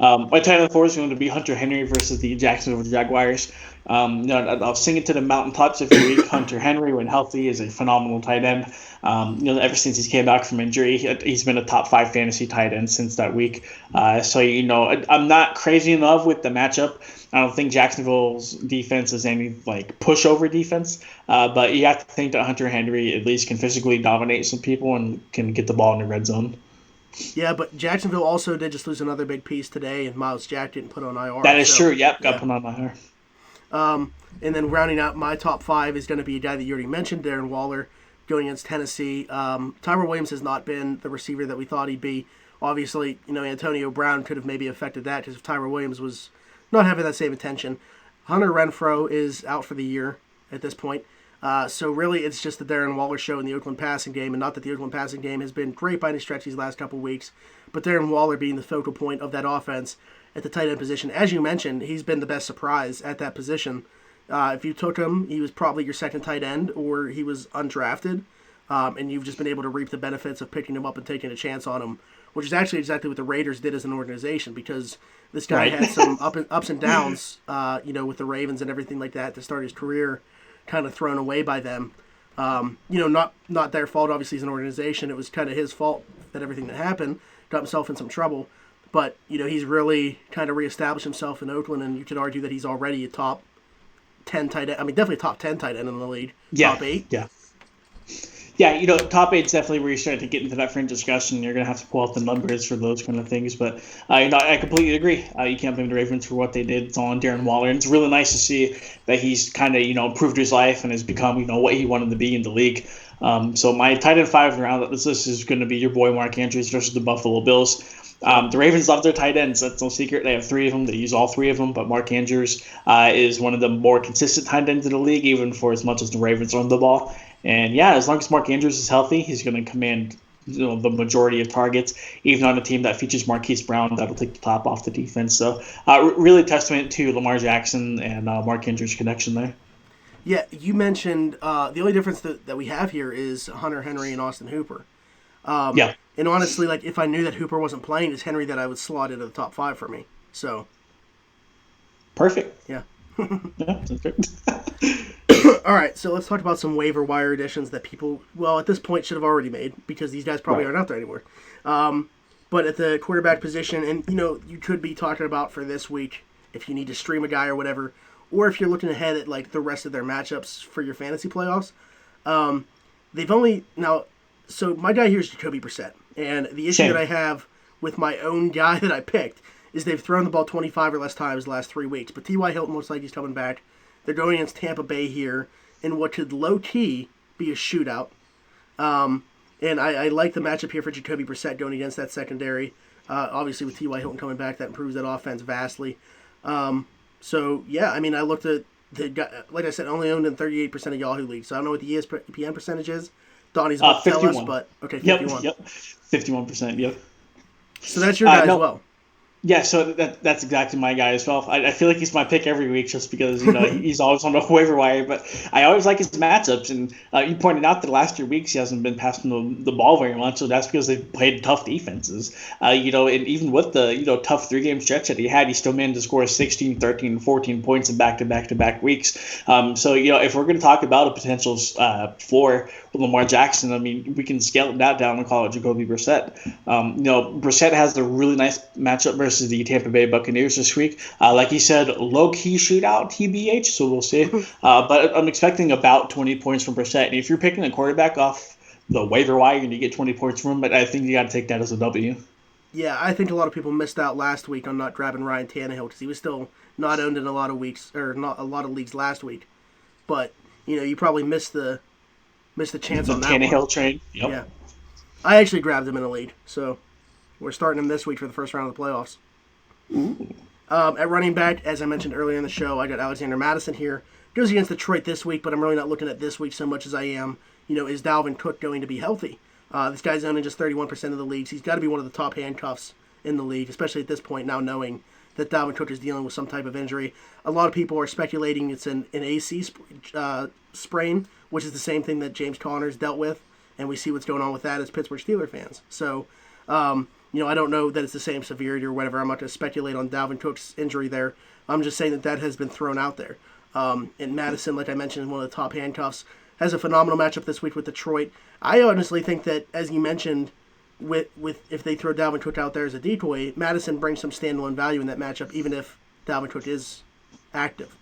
My tight end 4 is going to be Hunter Henry versus the Jacksonville Jaguars. I'll sing it to the mountaintops every week. Hunter Henry, when healthy, is a phenomenal tight end. Ever since he came back from injury, he's been a top 5 fantasy tight end since that week. I'm not crazy in love with the matchup. I don't think Jacksonville's defense is any pushover defense, but you have to think that Hunter Henry at least can physically dominate some people and can get the ball in the red zone. Yeah, but Jacksonville also did just lose another big piece today, and Miles Jack didn't put on IR. That is true. Yep, got put on IR. And then rounding out my top 5 is going to be a guy that you already mentioned, Darren Waller, going against Tennessee. Tyrell Williams has not been the receiver that we thought he'd be. Obviously, Antonio Brown could have maybe affected that because if Tyrell Williams was not having that same attention. Hunter Renfrow is out for the year at this point. So really, it's just the Darren Waller show in the Oakland passing game, and not that the Oakland passing game has been great by any stretch these last couple of weeks, but Darren Waller being the focal point of that offense at the tight end position. As you mentioned, he's been the best surprise at that position. If you took him, he was probably your second tight end, or he was undrafted, and you've just been able to reap the benefits of picking him up and taking a chance on him, which is actually exactly what the Raiders did as an organization, because this guy had some ups and downs, with the Ravens and everything like that to start his career, kind of thrown away by them. Not their fault, obviously, as an organization. It was kind of his fault that everything that happened got himself in some trouble. But, he's really kind of reestablished himself in Oakland, and you could argue that he's already a top 10 tight end. I mean, definitely a top 10 tight end in the league. Yeah. Top 8. Yeah. Yeah, top 8 is definitely where you start to get into that fringe discussion. You're going to have to pull out the numbers for those kind of things. But, I completely agree. You can't blame the Ravens for what they did. It's all on Darren Waller. And it's really nice to see that he's kind of, improved his life and has become, what he wanted to be in the league. So my tight end 5 round, this is going to be your boy Mark Andrews versus the Buffalo Bills. The Ravens love their tight ends. That's no secret. They have 3 of them. They use all 3 of them. But Mark Andrews is one of the more consistent tight ends in the league, even for as much as the Ravens run the ball. And yeah, as long as Mark Andrews is healthy, he's going to command the majority of targets, even on a team that features Marquise Brown. That'll take the top off the defense. So really testament to Lamar Jackson and Mark Andrews' connection there. Yeah, you mentioned the only difference that we have here is Hunter Henry and Austin Hooper. Yeah. And honestly, if I knew that Hooper wasn't playing, it's Henry that I would slot into the top 5 for me. So. Perfect. Yeah. Yeah, sounds good. All right, so let's talk about some waiver wire additions that people, at this point should have already made because these guys probably aren't out there anymore. But at the quarterback position, and you could be talking about for this week if you need to stream a guy or whatever, or if you're looking ahead at the rest of their matchups for your fantasy playoffs. So my guy here is Jacoby Brissett, and the issue that I have with my own guy that I picked is they've thrown the ball 25 or less times the last 3 weeks. But T.Y. Hilton looks like he's coming back. They're going against Tampa Bay here in what could low-key be a shootout. And I like the matchup here for Jacoby Brissett going against that secondary. Obviously, with T.Y. Hilton coming back, that improves that offense vastly. So, yeah, I mean, I looked at the guy, like I said, only owned in 38% of Yahoo leagues. So I don't know what the ESPN percentage is. Donnie's about to tell us, but okay, 51. Yep. 51%, yep. So that's your guy as well. Yeah, so that's exactly my guy as well. I feel like he's my pick every week just because he's always on the waiver wire. But I always like his matchups, and you pointed out that the last 2 weeks he hasn't been passing the ball very much. So that's because they've played tough defenses. And even with the tough 3-game stretch that he had, he still managed to score 16, 13, 14 points in back-to-back weeks. So if we're going to talk about a potential floor with Lamar Jackson, I mean we can scale that down and call it Jacoby Brissett. Brissett has a really nice matchup versus the Tampa Bay Buccaneers this week. Like he said, low-key shootout, TBH, so we'll see. But I'm expecting about 20 points from Brissett. And if you're picking a quarterback off the waiver wire and you get 20 points from him, but I think you got to take that as a W. Yeah, I think a lot of people missed out last week on not grabbing Ryan Tannehill because he was still not owned in a lot of weeks, or not a lot of leagues last week. But, you probably missed the chance on that Tannehill one. train. Yep. Yeah. I actually grabbed him in a league, so we're starting him this week for the first round of the playoffs. Ooh. At running back, as I mentioned earlier in the show, I got Alexander Madison here. Goes against Detroit this week, but I'm really not looking at this week so much as I am, is Dalvin Cook going to be healthy? This guy's owned in just 31% of the leagues. He's got to be one of the top handcuffs in the league, especially at this point now knowing that Dalvin Cook is dealing with some type of injury. A lot of people are speculating it's an AC sprain, which is the same thing that James Conner's dealt with, and we see what's going on with that as Pittsburgh Steelers fans. So, I don't know that it's the same severity or whatever. I'm not going to speculate on Dalvin Cook's injury there. I'm just saying that has been thrown out there. And Madison, like I mentioned, is one of the top handcuffs. Has a phenomenal matchup this week with Detroit. I honestly think that, as you mentioned, with if they throw Dalvin Cook out there as a decoy, Madison brings some standalone value in that matchup, even if Dalvin Cook is active.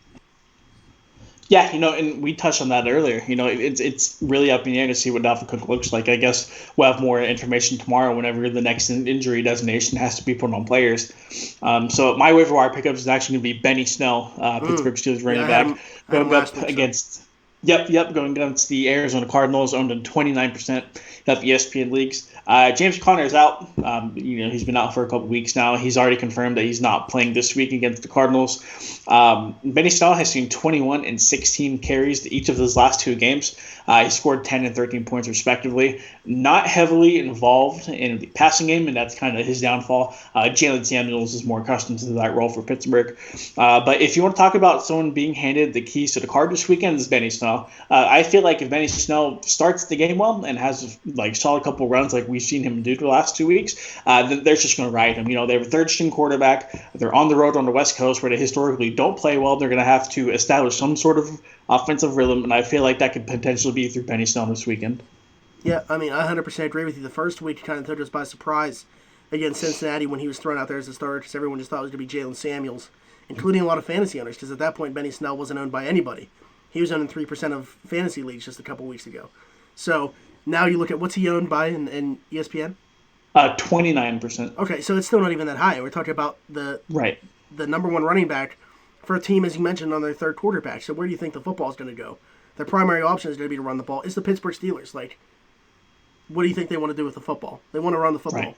Yeah, and we touched on that earlier. It's really up in the air to see what Dalvin Cook looks like. I guess we'll have more information tomorrow whenever the next injury designation has to be put on players. So my waiver wire pickups is actually going to be Benny Snell, Pittsburgh Steelers running back, going up against. Yep, going against the Arizona Cardinals, owned in 29% of ESPN leagues. James Conner is out. He's been out for a couple weeks now. He's already confirmed that he's not playing this week against the Cardinals. Benny Snell has seen 21 and 16 carries each of his last two games. He scored 10 and 13 points respectively. Not heavily involved in the passing game, and that's kind of his downfall. Jalen Samuels is more accustomed to that role for Pittsburgh. But if you want to talk about someone being handed the keys to the car this weekend, it's Benny Snell. I feel like if Benny Snell starts the game well and has like solid couple runs like we've seen him do the last 2 weeks, then they're just going to ride him. They have a third-string quarterback. They're on the road on the West Coast where they historically don't play well. They're going to have to establish some sort of offensive rhythm, and I feel like that could potentially be through Benny Snell this weekend. Yeah, I 100% agree with you. The first week kind of took us by surprise against Cincinnati when he was thrown out there as a starter because everyone just thought it was going to be Jalen Samuels, including a lot of fantasy owners, because at that point Benny Snell wasn't owned by anybody. He was owned in 3% of fantasy leagues just a couple weeks ago. So now you look at what's he owned by in ESPN? 29%. Okay, so it's still not even that high. We're talking about the number one running back for a team, as you mentioned, on their third quarterback. So where do you think the football is going to go? Their primary option is going to be to run the ball. It's the Pittsburgh Steelers. Like, what do you think they want to do with the football? They want to run the football,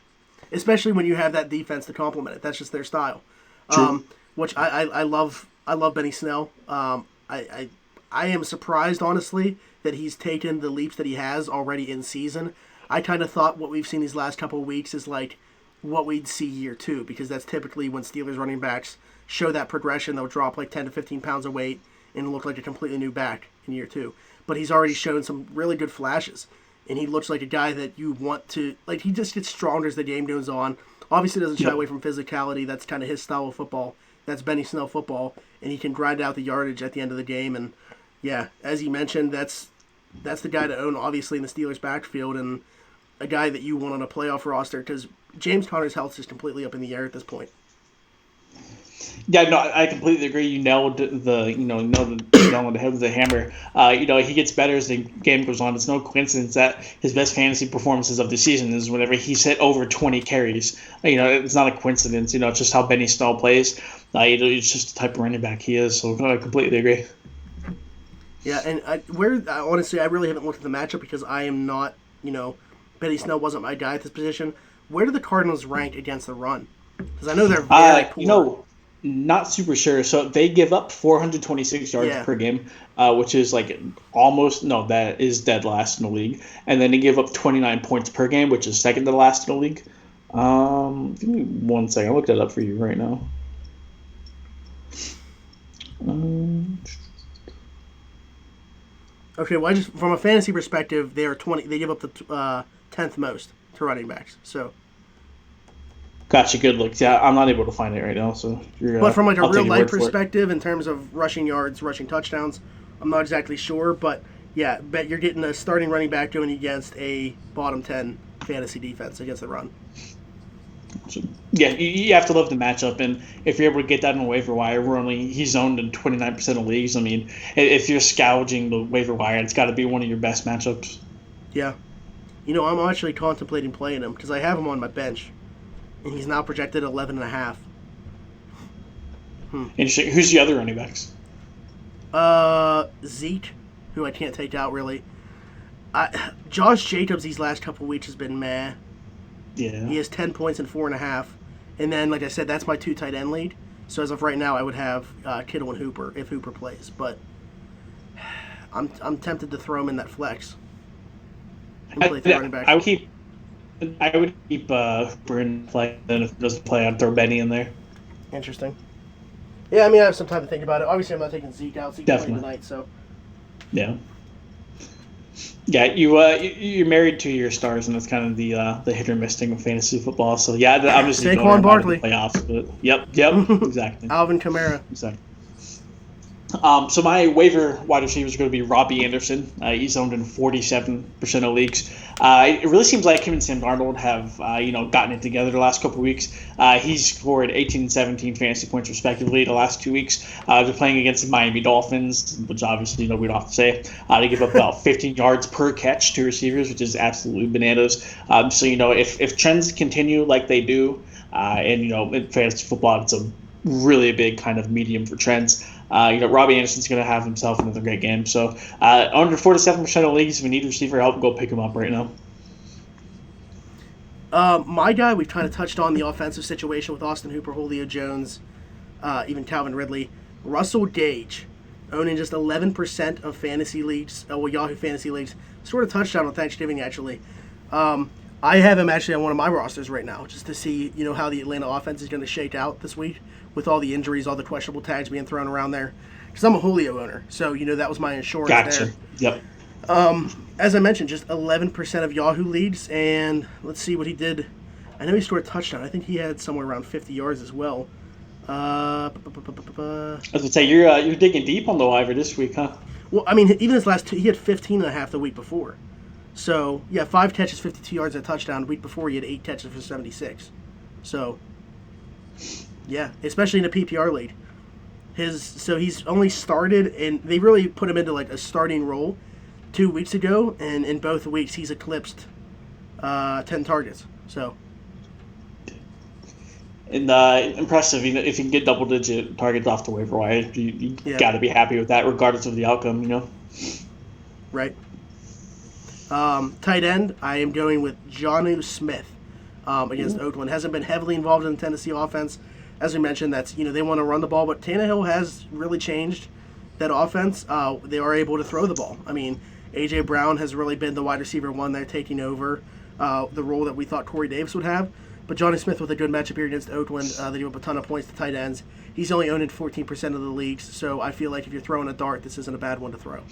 especially when you have that defense to complement it. That's just their style. Which I love. I love Benny Snell. I am surprised, honestly, that he's taken the leaps that he has already in season. I kind of thought what we've seen these last couple of weeks is like what we'd see year two, because that's typically when Steelers running backs show that progression. They'll drop like 10 to 15 pounds of weight and look like a completely new back in year two. But he's already shown some really good flashes, and he looks like a guy that you want to, like, he just gets stronger as the game goes on. Obviously doesn't shy away from physicality. That's kind of his style of football. That's Benny Snell football, and he can grind out the yardage at the end of the game. And yeah, as you mentioned, that's the guy to own, obviously, in the Steelers' backfield, and a guy that you want on a playoff roster, because James Conner's health is completely up in the air at this point. Yeah, no, I completely agree. You nailed the nail on the head with the hammer. He gets better as the game goes on. It's no coincidence that his best fantasy performances of the season is whenever he's hit over 20 carries. It's not a coincidence. It's just how Benny Snell plays. It's just the type of running back he is. So I completely agree. Yeah, and honestly, I really haven't looked at the matchup because I am not, Benny Snell wasn't my guy at this position. Where do the Cardinals rank against the run? Because I know they're very poor. Not super sure. So they give up 426 yards per game, which is like that is dead last in the league. And then they give up 29 points per game, which is second to last in the league. Give me 1 second. I'll look that up for you right now. Okay, well, just from a fantasy perspective, they are 20. They give up the 10th most to running backs. So. Gotcha, good look. Yeah, I'm not able to find it right now. So, but from like a real life perspective, in terms of rushing yards, rushing touchdowns, I'm not exactly sure. But yeah, bet you're getting a starting running back going against a bottom 10 fantasy defense against the run. Yeah, you have to love the matchup, and if you're able to get that on waiver wire, he's owned in 29% of leagues. I mean, if you're scourging the waiver wire, it's got to be one of your best matchups. Yeah, I'm actually contemplating playing him because I have him on my bench. And he's now projected 11.5. Interesting. Who's the other running backs? Zeke, who I can't take out really. Josh Jacobs these last couple weeks has been meh. Yeah. He has 10 points and 4.5. And then, like I said, that's my 2 tight end lead. So as of right now, I would have Kittle and Hooper if Hooper plays. But I'm tempted to throw him in that flex. And play the running back. I would keep Hooper in play, then if he doesn't play, I'd throw Benny in there. Interesting. Yeah, I have some time to think about it. Obviously, I'm not taking Zeke out. Zeke's playing tonight, so. Yeah. Yeah, you're married to your stars, and that's kind of the hit or miss thing of fantasy football. So yeah, obviously Saquon Barkley playoffs, but yep, exactly. Alvin Kamara. Exactly. So my waiver wide receiver is going to be Robbie Anderson. He's owned in 47% of leagues. It really seems like him and Sam Darnold have gotten it together the last couple of weeks. He's scored 18 and 17 fantasy points respectively the last 2 weeks. They're playing against the Miami Dolphins, which obviously we don't have to say. They give up about 15 yards per catch to receivers, which is absolutely bananas. So if trends continue like they do, in fantasy football, it's a really big kind of medium for trends. Robbie Anderson's going to have himself another great game. So under 47% of leagues, if you need receiver help, go pick him up right now. My guy, we've kind of touched on the offensive situation with Austin Hooper, Julio Jones, even Calvin Ridley. Russell Gage, owning just 11% of fantasy leagues, Yahoo fantasy leagues, scored a touchdown on Thanksgiving, actually. I have him actually on one of my rosters right now, just to see how the Atlanta offense is going to shake out this week with all the injuries, all the questionable tags being thrown around there. Because I'm a Julio owner, so that was my insurance Gotcha. there. Yep. As I mentioned, just 11% of Yahoo leagues, and let's see what he did. I know he scored a touchdown. I think he had somewhere around 50 yards as well. I was going to say, you're digging deep on the waiver this week, huh? Well, I mean, even his last two, he had 15 and a half the week before. So, 5 catches, 52 yards, and a touchdown. The week before, he had 8 catches for 76. So, yeah, especially in a PPR league. So he's only started, and they really put him into like a starting role 2 weeks ago, and in both weeks he's eclipsed 10 targets. So, and impressive. If you can get double-digit targets off the waiver wire, you got to be happy with that, regardless of the outcome. Right. Tight end, I am going with Jonnu Smith against Oakland. Hasn't been heavily involved in the Tennessee offense. As we mentioned, that's they want to run the ball, but Tannehill has really changed that offense. They are able to throw the ball. I mean, A.J. Brown has really been the wide receiver one there, taking over the role that we thought Corey Davis would have. But Jonnu Smith with a good matchup here against Oakland, they give up a ton of points to tight ends. He's only owned in 14% of the leagues, so I feel like if you're throwing a dart, this isn't a bad one to throw.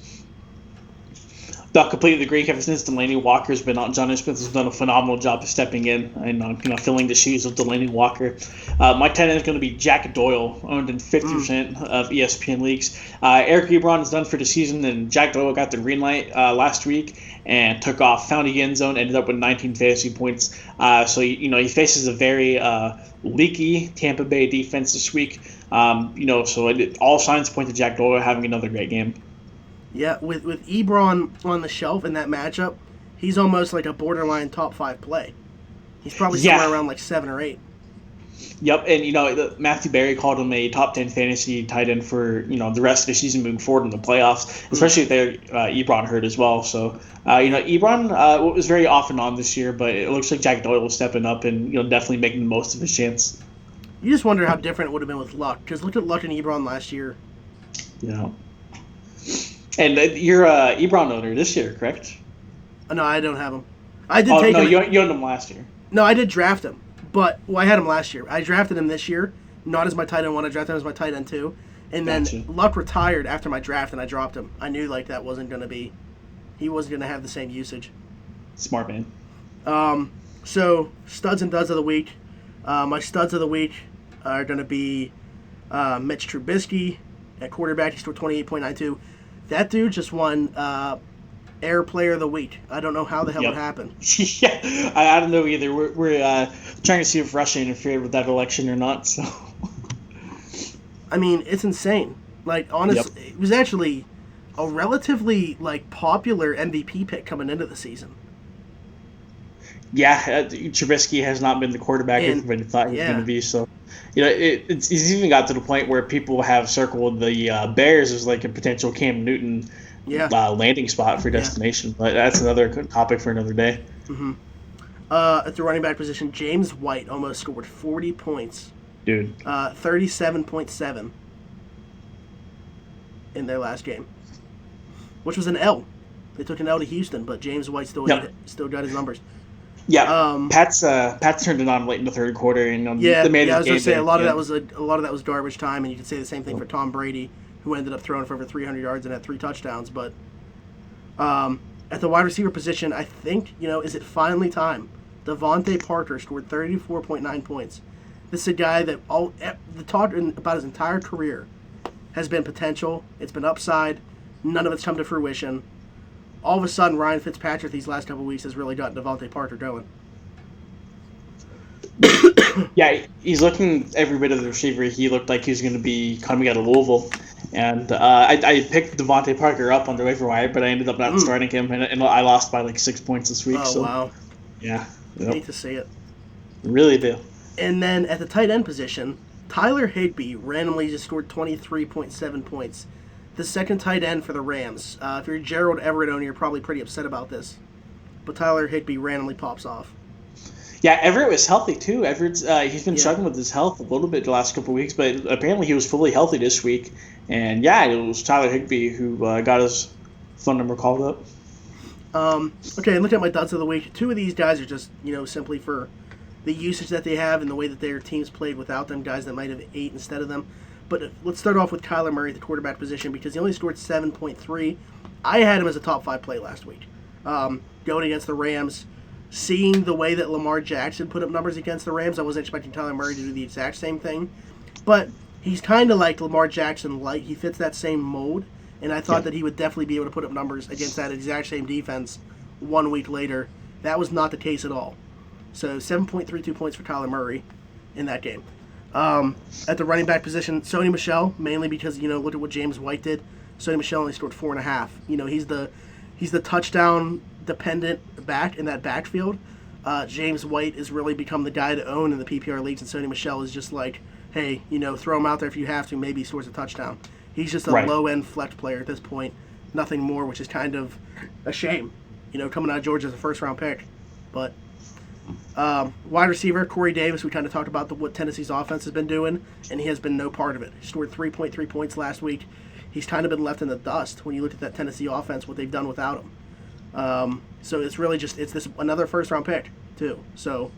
I completely agree. Ever since Delaney Walker's been on, Jonnu Smith has done a phenomenal job of stepping in and filling the shoes of Delaney Walker. My tight end is going to be Jack Doyle, owned in 50% of ESPN leagues. Eric Ebron is done for the season, and Jack Doyle got the green light last week and took off, found the end zone, ended up with 19 fantasy points. So he faces a very leaky Tampa Bay defense this week. So all signs point to Jack Doyle having another great game. Yeah, with Ebron on the shelf in that matchup, he's almost like a borderline top 5 play. He's probably somewhere around like 7 or 8. Yep, and Matthew Berry called him a top 10 fantasy tight end for the rest of the season moving forward in the playoffs, especially if they're Ebron hurt as well. So Ebron was very off and on this year, but it looks like Jack Doyle was stepping up and definitely making the most of his chance. You just wonder how different it would have been with Luck, because look at Luck and Ebron last year. Yeah. And you're a Ebron owner this year, correct? No, I don't have him. I did take him. You owned him last year. No, I did draft him, but I had him last year. I drafted him this year, not as my tight end 1. I drafted him as my tight end 2, and then Luck retired after my draft, and I dropped him. I knew that wasn't going to be. He wasn't going to have the same usage. Smart man. So studs and duds of the week. My studs of the week are going to be Mitch Trubisky at quarterback. He scored 28.92. That dude just won Air Player of the Week. I don't know how the hell it happened. Yeah, I don't know either. We're trying to see if Russia interfered with that election or not. So, I mean, it's insane. Honestly, it was actually a relatively popular MVP pick coming into the season. Yeah, Trubisky has not been the quarterback everybody thought he was going to be. So, it's even got to the point where people have circled the Bears as a potential Cam Newton landing spot for destination. But that's another topic for another day. Mm-hmm. At the running back position, James White almost scored 40 points. Dude. 37.7 in their last game, which was an L. They took an L to Houston, but James White still got his numbers. Yeah, Pat's turned it on late in the third quarter, and I was going to say a lot of that was garbage time, and you could say the same thing for Tom Brady, who ended up throwing for over 300 yards and had 3 touchdowns. But at the wide receiver position, I think is it finally time? Devontae Parker scored 34.9 points. This is a guy that talked about his entire career has been potential. It's been upside. None of it's come to fruition. All of a sudden, Ryan Fitzpatrick these last couple of weeks has really gotten Devontae Parker going. Yeah, he's looking every bit of the receiver he looked like he was going to be coming out of Louisville. And I picked Devontae Parker up on the waiver wire, but I ended up not starting him, and I lost by like 6 points this week. Oh, so, wow. Yeah. Hate to see it. Really do. And then at the tight end position, Tyler Higbee randomly just scored 23.7 points. The second tight end for the Rams. If you're a Gerald Everett owner, you're probably pretty upset about this. But Tyler Higbee randomly pops off. Yeah, Everett was healthy too. Everett's he's been struggling with his health a little bit the last couple of weeks, but apparently he was fully healthy this week. And yeah, it was Tyler Higbee who got his phone number called up. Okay, looking at my duds of the week, two of these guys are just, simply for the usage that they have and the way that their teams played without them, guys that might have 8 instead of them. But let's start off with Kyler Murray at the quarterback position because he only scored 7.3. I had him as a top 5 play last week. Going against the Rams, seeing the way that Lamar Jackson put up numbers against the Rams, I wasn't expecting Kyler Murray to do the exact same thing. But he's kind of like Lamar Jackson, like he fits that same mold. And I thought that he would definitely be able to put up numbers against that exact same defense 1 week later. That was not the case at all. So 7.32 points for Kyler Murray in that game. At the running back position, Sony Michel, mainly because, look at what James White did. Sony Michel only scored 4.5. He's the touchdown-dependent back in that backfield. James White has really become the guy to own in the PPR leagues, and Sony Michel is just like, hey, throw him out there if you have to, maybe he scores a touchdown. He's just a low-end flex player at this point, nothing more, which is kind of a shame, coming out of Georgia as a first-round pick. But wide receiver, Corey Davis, we kind of talked about what Tennessee's offense has been doing, and he has been no part of it. He scored 3.3 points last week. He's kind of been left in the dust when you look at that Tennessee offense, what they've done without him. So it's really just it's this another first-round pick, too. So,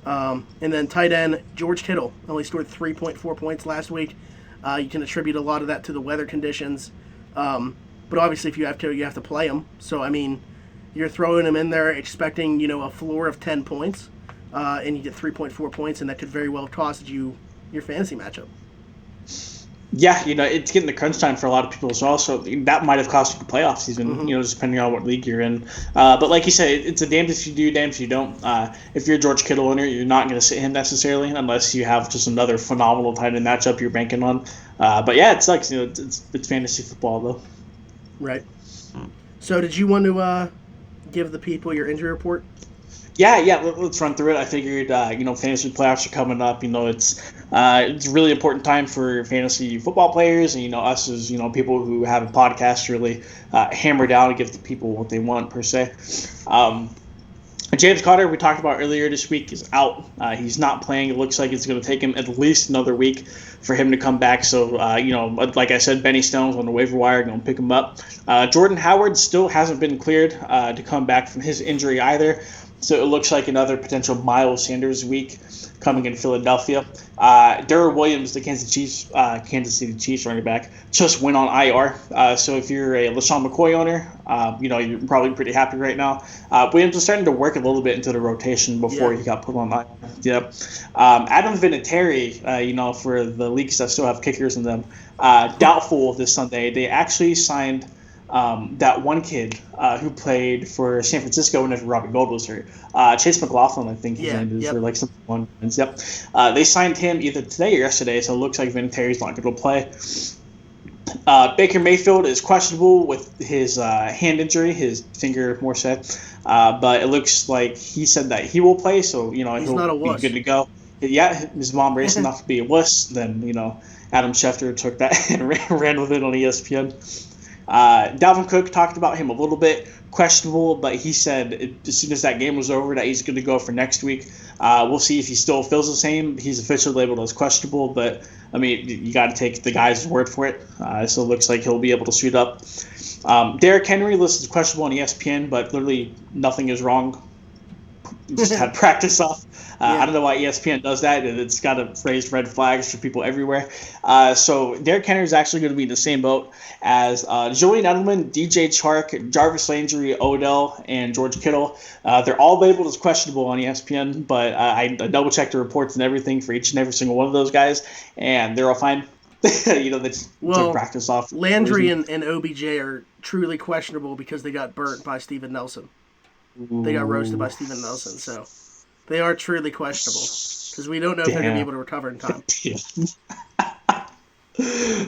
and then tight end, George Kittle, only scored 3.4 points last week. You can attribute a lot of that to the weather conditions. But obviously, if you have to play him. So, you're throwing him in there expecting, a floor of 10 points, and you get 3.4 points, and that could very well have costed you your fantasy matchup. Yeah, it's getting the crunch time for a lot of people as well, so that might have cost you the playoff season, just depending on what league you're in. But like you said, it's a damned if you do, damned if you don't. If you're a George Kittle owner, you're not going to sit him necessarily unless you have just another phenomenal tight end matchup you're banking on. But yeah, it sucks. It's fantasy football, though. Right. So did you want to give the people your injury report? Yeah, let's run through it. I figured, fantasy playoffs are coming up. It's a really important time for fantasy football players, and us as people who have a podcast to really hammer down and give the people what they want per se. James Conner, we talked about earlier this week, is out. He's not playing. It looks like it's going to take him at least another week for him to come back. So, like I said, Benny Stone's on the waiver wire, going to pick him up. Jordan Howard still hasn't been cleared to come back from his injury either. So it looks like another potential Miles Sanders week coming in Philadelphia. Darrell Williams, the Kansas City Chiefs running back, just went on IR. So if you're a LaShawn McCoy owner, you're probably pretty happy right now. Williams is starting to work a little bit into the rotation before he got put on IR. Yep. Adam Vinatieri, for the leagues that still have kickers in them, doubtful this Sunday. They actually signed that one kid who played for San Francisco whenever Robert Gold was hurt. Chase McLaughlin, I think his name is, for like some one. Yep. They signed him either today or yesterday, so it looks like Vinatieri's not going to play. Baker Mayfield is questionable with his hand injury, his finger more so. But it looks like he said that he will play, so he'll be good to go. Yeah, his mom raised him not to be a wuss. Then Adam Schefter took that and ran with it on ESPN. Dalvin Cook talked about him a little bit, questionable, but he said as soon as that game was over that he's going to go for next week. We'll see if he still feels the same. He's officially labeled as questionable, but you got to take the guy's word for it. So it looks like he'll be able to suit up. Derrick Henry listed as questionable on ESPN, but literally nothing is wrong. Just had practice off. I don't know why ESPN does that, and it's got to raise red flags for people everywhere. So Derrick Henry is actually going to be in the same boat as Julian Edelman, DJ Chark, Jarvis Landry, Odell, and George Kittle. They're all labeled as questionable on ESPN, but I double-checked the reports and everything for each and every single one of those guys, and they're all fine. They just took practice off. Landry and OBJ are truly questionable because they got burnt by Steven Nelson. They got roasted by Steven Nelson, so they are truly questionable because we don't know if they're going to be able to recover in time.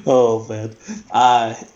Oh man,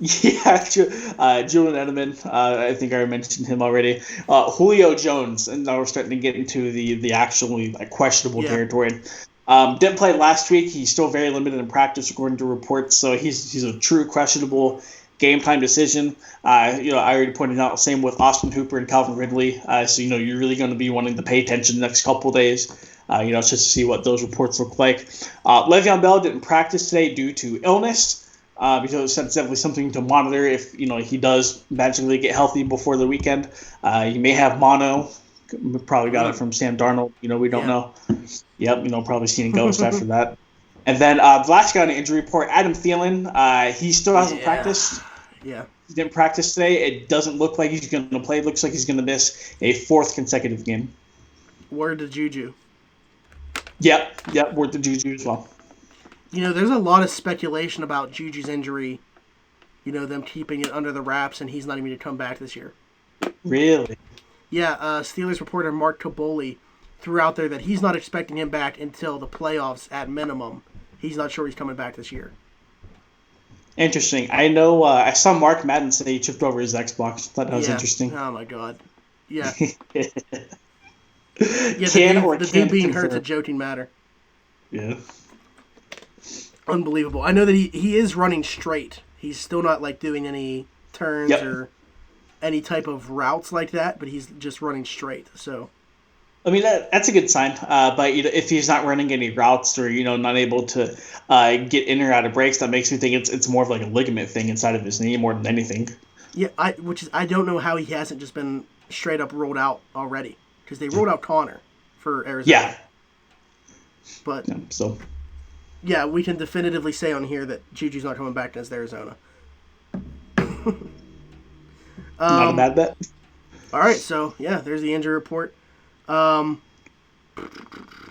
Julian Edelman. I think I mentioned him already. Julio Jones, and now we're starting to get into the actually questionable territory. Didn't play last week. He's still very limited in practice, according to reports. So he's a true questionable game time decision. I already pointed out. Same with Austin Hooper and Calvin Ridley. So you're really going to be wanting to pay attention the next couple of days. Just to see what those reports look like. Le'Veon Bell didn't practice today due to illness, because that's definitely something to monitor if he does magically get healthy before the weekend. He may have mono. We probably got it from Sam Darnold. We don't know. Yep, probably seen a ghost after that. And then the last guy on the injury report, Adam Thielen. He still hasn't practiced. Yeah. He didn't practice today. It doesn't look like he's going to play. It looks like he's going to miss a fourth consecutive game. Word to Juju. Yep, word to Juju as well. There's a lot of speculation about Juju's injury. Them keeping it under the wraps, and he's not even going to come back this year. Really? Yeah, Steelers reporter Mark Toboli threw out there that he's not expecting him back until the playoffs at minimum. He's not sure he's coming back this year. Interesting. I know. I saw Mark Madden say he tripped over his Xbox. Thought that was interesting. Oh my god. Yeah. The dude being hurt's a joking matter. Yeah. Unbelievable. I know that he is running straight. He's still not doing any turns or any type of routes like that, but he's just running straight. So, I mean that's a good sign. But if he's not running any routes or not able to get in or out of breaks, that makes me think it's more of a ligament thing inside of his knee more than anything. Yeah, I don't know how he hasn't just been straight up rolled out already. Because they rolled out Connor for Arizona. Yeah. But, yeah, we can definitively say on here that Juju's not coming back against Arizona. Not a bad bet. All right, so, there's the injury report. My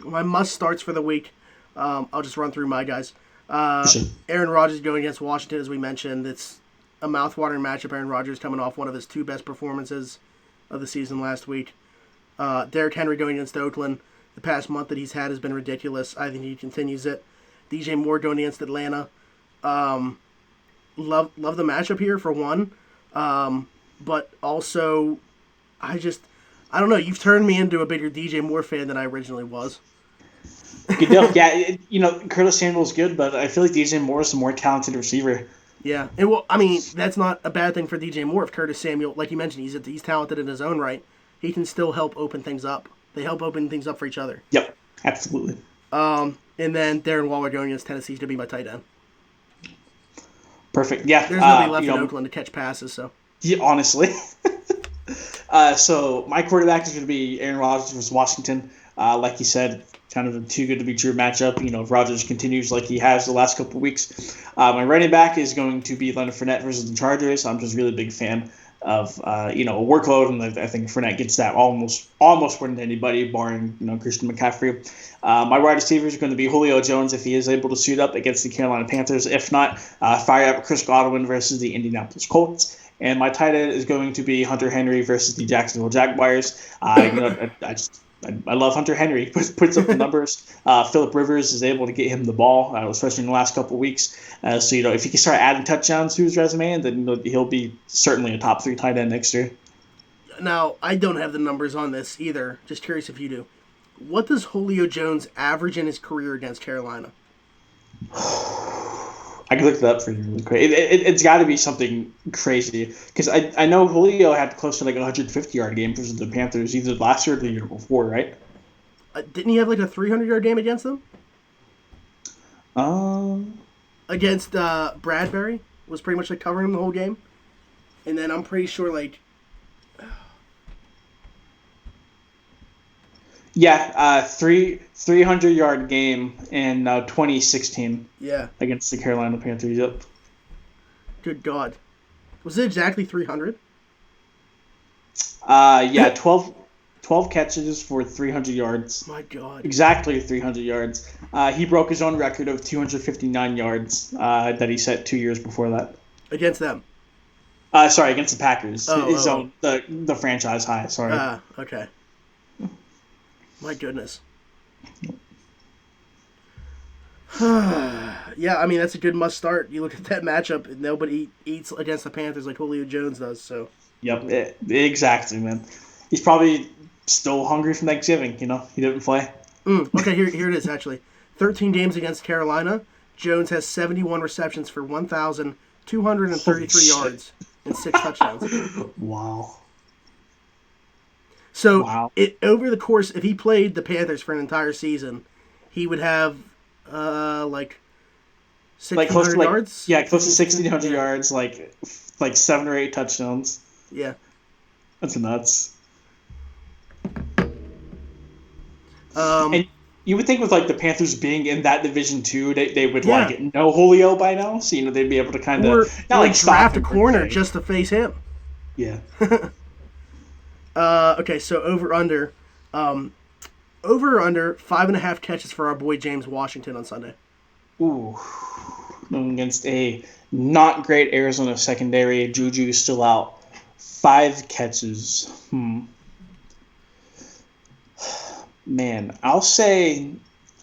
must-starts for the week, I'll just run through my guys. Aaron Rodgers going against Washington, as we mentioned. It's a mouth-watering matchup. Aaron Rodgers coming off one of his two best performances of the season last week. Derrick Henry going against Oakland. The past month that he's had has been ridiculous. I think he continues it. DJ Moore going against Atlanta. Love the matchup here for one. But also, I don't know. You've turned me into a bigger DJ Moore fan than I originally was. Good deal. Yeah, Curtis Samuel's good, but I feel like DJ Moore is a more talented receiver. Yeah, and that's not a bad thing for DJ Moore if Curtis Samuel, like you mentioned, he's talented in his own right. He can still help open things up. They help open things up for each other. Yep, absolutely. And then Darren Waller going against Tennessee to be my tight end. Perfect. Yeah. There's nobody left in Oakland to catch passes, so. Yeah, honestly. So my quarterback is going to be Aaron Rodgers versus Washington. Like you said, kind of a too good to be true matchup. If Rodgers continues like he has the last couple of weeks. My running back is going to be Leonard Fournette versus the Chargers. I'm just really a big fan of a workload, and I think Fournette gets that almost more than anybody, barring Christian McCaffrey. My wide receiver is going to be Julio Jones if he is able to suit up against the Carolina Panthers. If not, fire up Chris Godwin versus the Indianapolis Colts. And my tight end is going to be Hunter Henry versus the Jacksonville Jaguars. I love Hunter Henry. Puts up the numbers. Phillip Rivers is able to get him the ball, especially in the last couple of weeks. So if he can start adding touchdowns to his resume, then he'll be certainly a top 3 tight end next year. Now, I don't have the numbers on this either. Just curious if you do. What does Julio Jones average in his career against Carolina? I can look that up for you really quick. It's got to be something crazy because I know Julio had close to 150-yard game versus the Panthers either last year or the year before, right? Didn't he have a 300-yard game against them? Against Bradbury was pretty much covering him the whole game, and then I'm pretty sure 300-yard game in 2016. Yeah. Against the Carolina Panthers. Yep. Good God. Was it exactly 300? Yeah, 12 12 catches for 300 yards. My God. Exactly 300 yards. He broke his own record of 259 yards that he set 2 years before that. Against them? Sorry, against the Packers. His own, the franchise high, sorry. Okay. My goodness. Yeah, I mean, that's a good must start. You look at that matchup, and nobody eats against the Panthers like Julio Jones does, so. Yep, exactly, man. He's probably still hungry from Thanksgiving, He didn't play. Okay, here it is, actually. 13 games against Carolina. Jones has 71 receptions for 1,233 yards and 6 touchdowns. Wow. So, over the course, if he played the Panthers for an entire season, he would have, 1,600 yards? Yeah, close to 1,600 yards, like 7 or 8 touchdowns. Yeah. That's nuts. And you would think with the Panthers being in that division too, they would know Julio by now, so they'd be able to kind of draft a corner just to face him. Yeah. Okay, so over or under 5.5 catches for our boy James Washington on Sunday. Ooh, against a not great Arizona secondary. Juju is still out. 5 catches. Man, I'll say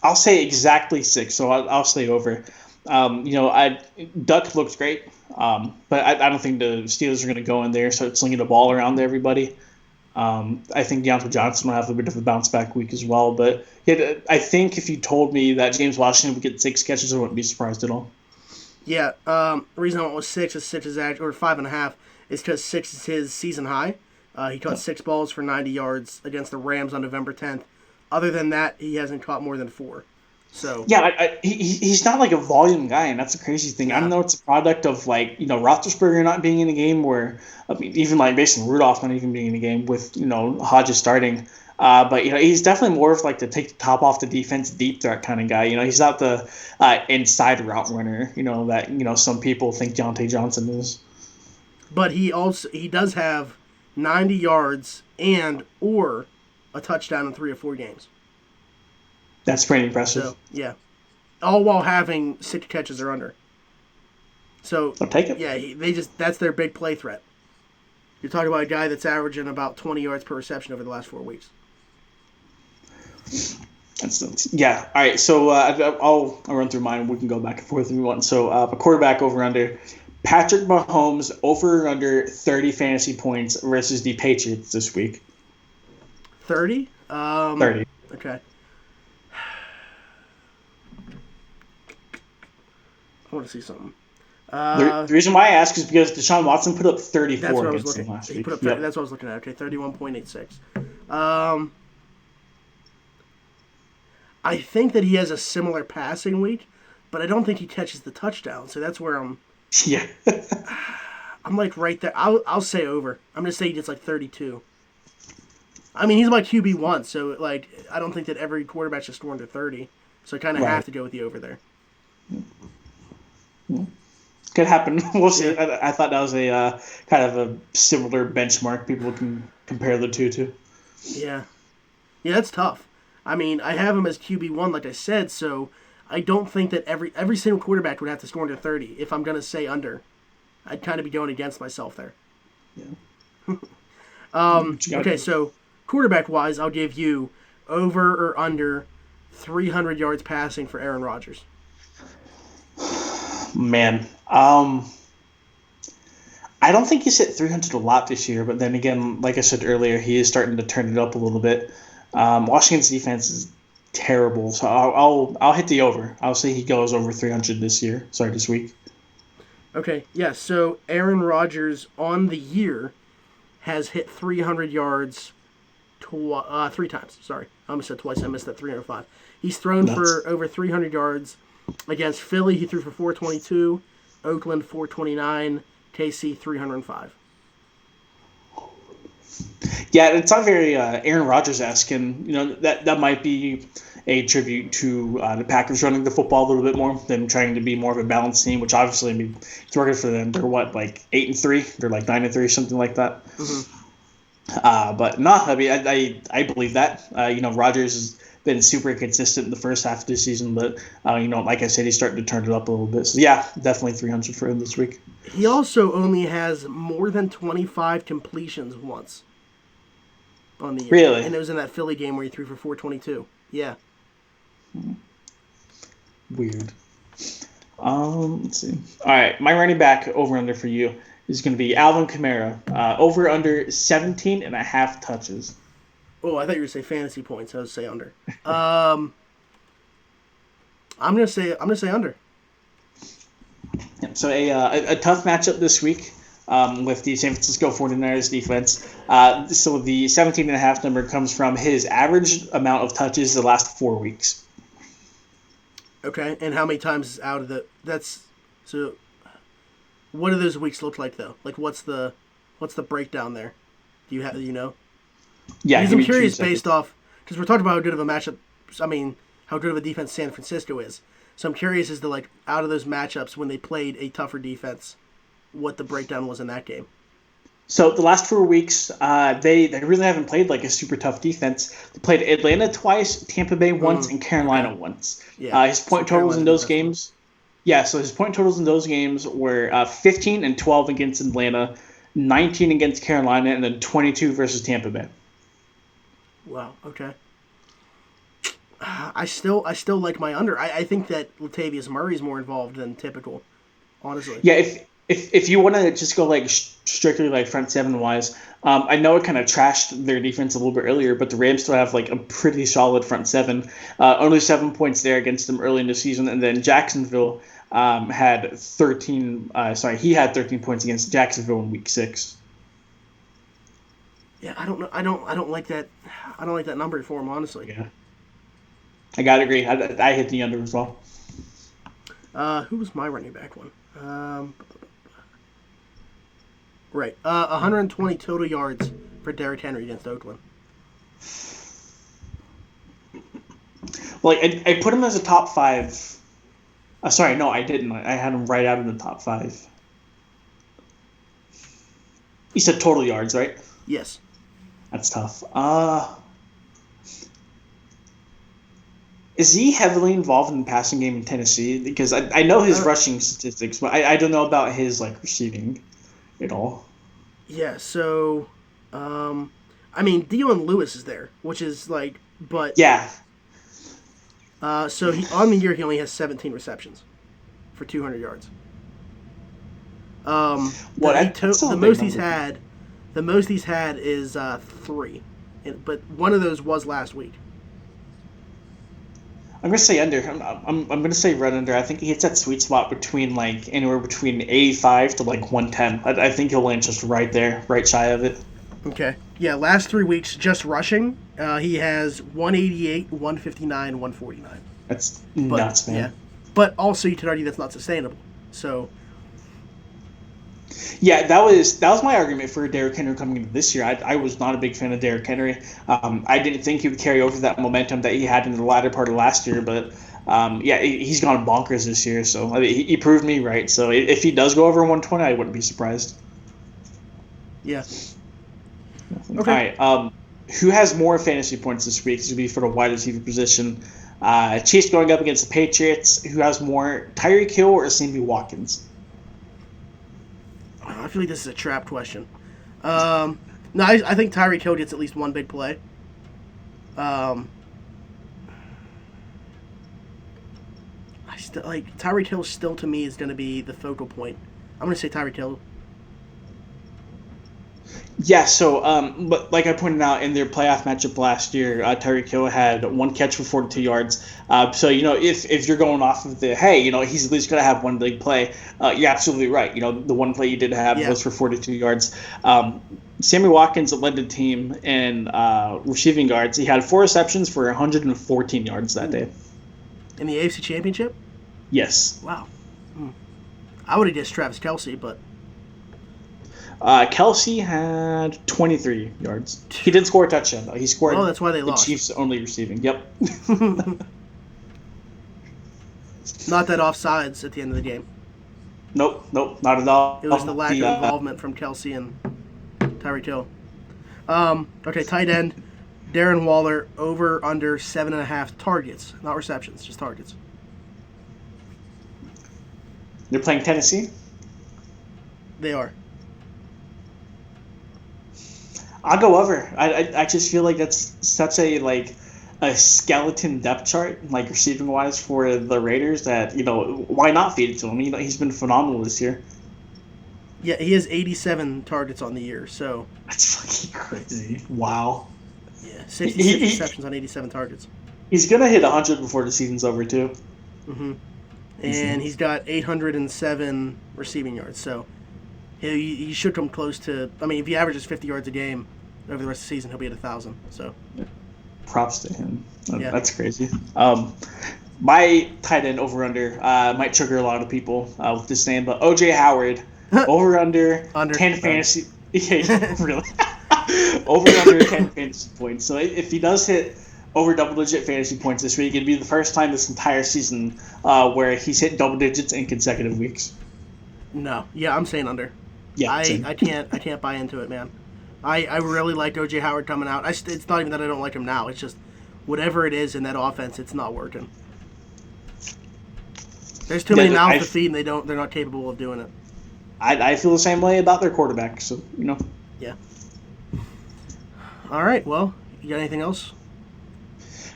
exactly 6. So I'll say over. Duck looked great, but I don't think the Steelers are going to go in there start slinging the ball around to everybody. I think Deontay Johnson will have a bit of a bounce back week as well. But yeah, I think if you told me that James Washington would get 6 catches, I wouldn't be surprised at all. Yeah, the reason I went with 6 is 5.5 is because 6 is his season high. He caught 6 balls for 90 yards against the Rams on November 10th. Other than that, he hasn't caught more than 4. So yeah, he's not a volume guy, and that's the crazy thing. Yeah. I don't know it's a product of Roethlisberger not being in the game, where even Mason Rudolph not even being in the game with Hodges starting. But he's definitely more of to take the top off the defense, deep threat kind of guy. He's not the inside route runner. That some people think Deontay Johnson is. But he does have 90 yards or a touchdown in 3 or 4 games. That's pretty impressive. So, yeah. All while having 6 catches or under. So, I'll take it. Yeah, that's their big play threat. You're talking about a guy that's averaging about 20 yards per reception over the last 4 weeks. Yeah. All right. So I'll run through mine. We can go back and forth if we want. So a quarterback over under. Patrick Mahomes over under 30 fantasy points versus the Patriots this week. 30? 30. Okay. I want to see something. The reason why I ask is because Deshaun Watson put up 34 that's what against him last week. He put up 30, That's what I was looking at. Okay, 31.86. I think that he has a similar passing week, but I don't think he catches the touchdown. So that's where I'm. Yeah. I'm right there. I'll say over. I'm gonna say he gets 32. I mean, he's my QB1, so I don't think that every quarterback should score under 30. So I kind of have to go with the over there. Could happen. We'll see. Yeah. I thought that was a kind of a similar benchmark people can compare the two to. Yeah. Yeah, that's tough. I mean, I have him as QB1, like I said, so I don't think that every single quarterback would have to score under 30 if I'm going to say under. I'd kind of be going against myself there. Yeah. Okay, so quarterback-wise, I'll give you over or under 300 yards passing for Aaron Rodgers. Man, I don't think he's hit 300 a lot this year, but then again, like I said earlier, he is starting to turn it up a little bit. Washington's defense is terrible, so I'll hit the over. I'll say he goes over 300 this week. Okay, yeah, so Aaron Rodgers on the year has hit 300 yards 3 times. Sorry, I almost said twice. I missed that 305. He's thrown for over 300 yards. Against Philly, he threw for 422. Oakland, 429. KC, 305. Yeah, it's not very Aaron Rodgers-esque, and that might be a tribute to the Packers running the football a little bit more, them trying to be more of a balanced team, which obviously, it's working for them. They're 8-3? They're 9-3, something like that. Mm-hmm. But no, I mean, I believe that. Rodgers has been super consistent in the first half of the season, but like I said, he's starting to turn it up a little bit. So yeah, definitely 300 for him this week. He also only has more than 25 completions once on the year. Really? And it was in that Philly game where he threw for 422. Yeah. Weird. Let's see. All right, my running back over under for you is going to be Alvin Kamara. Over under 17 and a half touches. Oh, I thought you were going to say fantasy points. I was going to say under. I'm going to say under. So a tough matchup this week with the San Francisco 49ers defense. So the 17 and a half number comes from his average amount of touches the last 4 weeks. Okay, and how many times out of so what do those weeks look like though? Like what's the breakdown there? Do you know? Yeah, because I'm curious based off because we're talking about how good of a matchup. I mean, how good of a defense San Francisco is. So I'm curious as to like out of those matchups when they played a tougher defense, what the breakdown was in that game. So the last 4 weeks, they really haven't played like a super tough defense. They played Atlanta twice, Tampa Bay once, and Carolina once. Yeah. His point totals in those games. Yeah, so his point totals in those games were 15 and 12 against Atlanta, 19 against Carolina, and then 22 versus Tampa Bay. Wow. Okay. I still like my under. I think that Latavius Murray's more involved than typical, honestly. Yeah, if you want to just go like strictly like front seven wise, I know it kind of trashed their defense a little bit earlier, but the Rams still have like a pretty solid front seven. Only 7 points there against them early in the season, and then Jacksonville had 13. He had 13 points against Jacksonville in Week 6. Yeah, I don't know. I don't like that. I don't like that number for him, honestly. Yeah, I gotta agree. I hit the under as well. Who was my running back one? Right. 120 total yards for Derrick Henry against Oakland. Well, I put him as a top 5. Sorry, no, I didn't. I had him right out in the top 5. You said total yards, right? Yes. That's tough. Is he heavily involved in the passing game in Tennessee? Because I know his rushing statistics, but I don't know about his like receiving at all. Yeah, so Dion Lewis is there, which is like but yeah. So on the year he only has 17 receptions for 200 yards. The most he's had is 3. But one of those was last week. I'm gonna say under. I'm gonna say right under. I think he hits that sweet spot between like anywhere between 85 to like 110. I think he'll land just right there, right shy of it. Okay. Yeah, last 3 weeks just rushing, he has 188, 159, 149. That's nuts, man. Yeah. But also you could argue that's not sustainable. So yeah, that was my argument for Derrick Henry coming into this year. I was not a big fan of Derrick Henry. I didn't think he would carry over that momentum that he had in the latter part of last year, but he's gone bonkers this year. So I mean, he proved me right. So if he does go over 120, I wouldn't be surprised. Yeah. Okay. All right. Who has more fantasy points this week? This would be for the wide receiver position. Chiefs going up against the Patriots. Who has more, Tyreek Hill or Sammy Watkins? I feel like this is a trap question. No, I think Tyreek Hill gets at least one big play. Tyreek Hill still to me is going to be the focal point. I'm going to say Tyreek Hill. Yeah, so but like I pointed out in their playoff matchup last year, Tyreek Hill had 1 catch for 42 yards. So if you're going off of the he's at least going to have one big play, you're absolutely right. The one play you did have was for 42 yards. Sammy Watkins led the team in receiving yards. He had 4 receptions for 114 yards that day. In the AFC Championship? Yes. Wow. I would have guessed Travis Kelce, but. Kelsey had 23 yards. He did score a touchdown, though. He scored that's why they lost. Chiefs only receiving. Yep. Not that offsides at the end of the game. Nope, not at all. It was the lack of involvement from Kelsey and Tyreek Hill. Okay, tight end. Darren Waller, over under 7.5 targets. Not receptions, just targets. They're playing Tennessee. They are. I'll go over. I just feel like that's such a skeleton depth chart, like receiving wise for the Raiders. That why not feed it to him? He's been phenomenal this year. Yeah, he has 87 targets on the year, so. That's fucking crazy. Wow. Yeah, 66 receptions on 87 targets. He's gonna hit 100 before the season's over too. Mm-hmm. And he's got 807 receiving yards, so he should come close to. I mean, if he averages 50 yards a game over the rest of the season, he'll be at 1,000. So. Props to him. Yeah. That's crazy. My tight end over under might trigger a lot of people with this name, but OJ Howard over under 10 fantasy. Yeah, really. Over under 10 fantasy points. So if he does hit over double-digit fantasy points this week, it'd be the first time this entire season where he's hit double digits in consecutive weeks. No, yeah, I'm saying under. Yeah, I can't buy into it, man. I really like OJ Howard coming out. It's not even that I don't like him now. It's just whatever it is in that offense, it's not working. There's too many mouths to feed, and they're not capable of doing it. I feel the same way about their quarterback. So Yeah. All right. Well, you got anything else?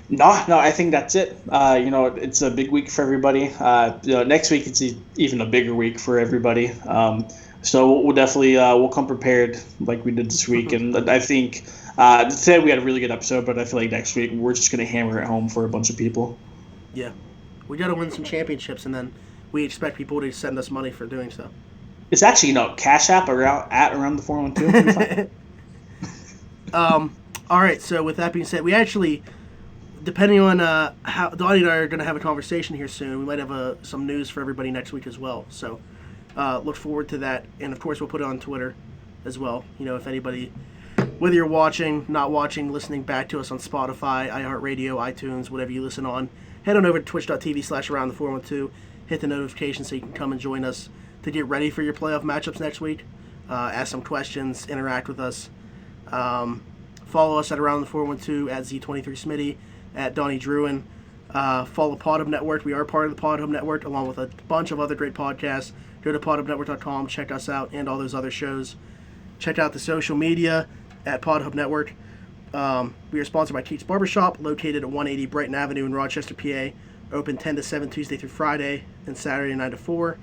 No, I think that's it. It's a big week for everybody. Next week it's even a bigger week for everybody. So we'll definitely we'll come prepared like we did this week. And I think today we had a really good episode, but I feel like next week we're just going to hammer it home for a bunch of people. Yeah. We got to win some championships, and then we expect people to send us money for doing so. It's actually, Cash App around the 412. All right, so with that being said, we actually, depending on how Donnie and I are going to have a conversation here soon, we might have some news for everybody next week as well. So look forward to that. And, of course, we'll put it on Twitter as well. If anybody, whether you're watching, not watching, listening back to us on Spotify, iHeartRadio, iTunes, whatever you listen on, head on over to twitch.tv/aroundthe412. Hit the notification so you can come and join us to get ready for your playoff matchups next week. Ask some questions, interact with us. Follow us at Around the 412, at Z23Smitty, at Donnie Druin. Follow Pod Hub Network. We are part of the Pod Hub Network, along with a bunch of other great podcasts. Go to podhubnetwork.com, check us out, and all those other shows. Check out the social media at Pod Hub Network. We are sponsored by Keats Barbershop, located at 180 Brighton Avenue in Rochester, PA. Open 10 to 7 Tuesday through Friday, and Saturday 9 to 4.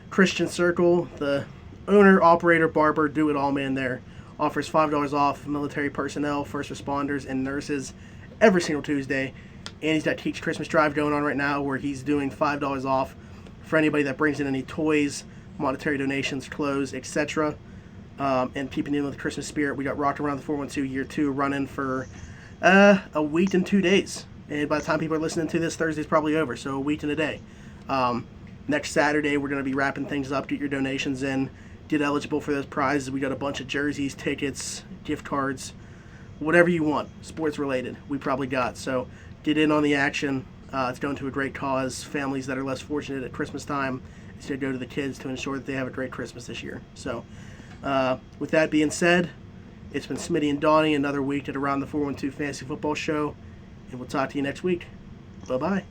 Christian Circle, the owner, operator, barber, do-it-all man there, offers $5 off military personnel, first responders, and nurses every single Tuesday. And he's got Keats Christmas Drive going on right now where he's doing $5 off for anybody that brings in any toys, monetary donations, clothes, etc. And keeping in with the Christmas spirit, we got Rock Around the 412 Year 2 running for a week and 2 days. And by the time people are listening to this, Thursday's probably over, so a week and a day. Next Saturday, we're going to be wrapping things up, get your donations in, get eligible for those prizes. We got a bunch of jerseys, tickets, gift cards, whatever you want, sports related, we probably got. So get in on the action. It's going to a great cause. Families that are less fortunate at Christmas time, it's going to go to the kids to ensure that they have a great Christmas this year. So with that being said, it's been Smitty and Donnie, another week at Around the 412 Fantasy Football Show, and we'll talk to you next week. Bye-bye.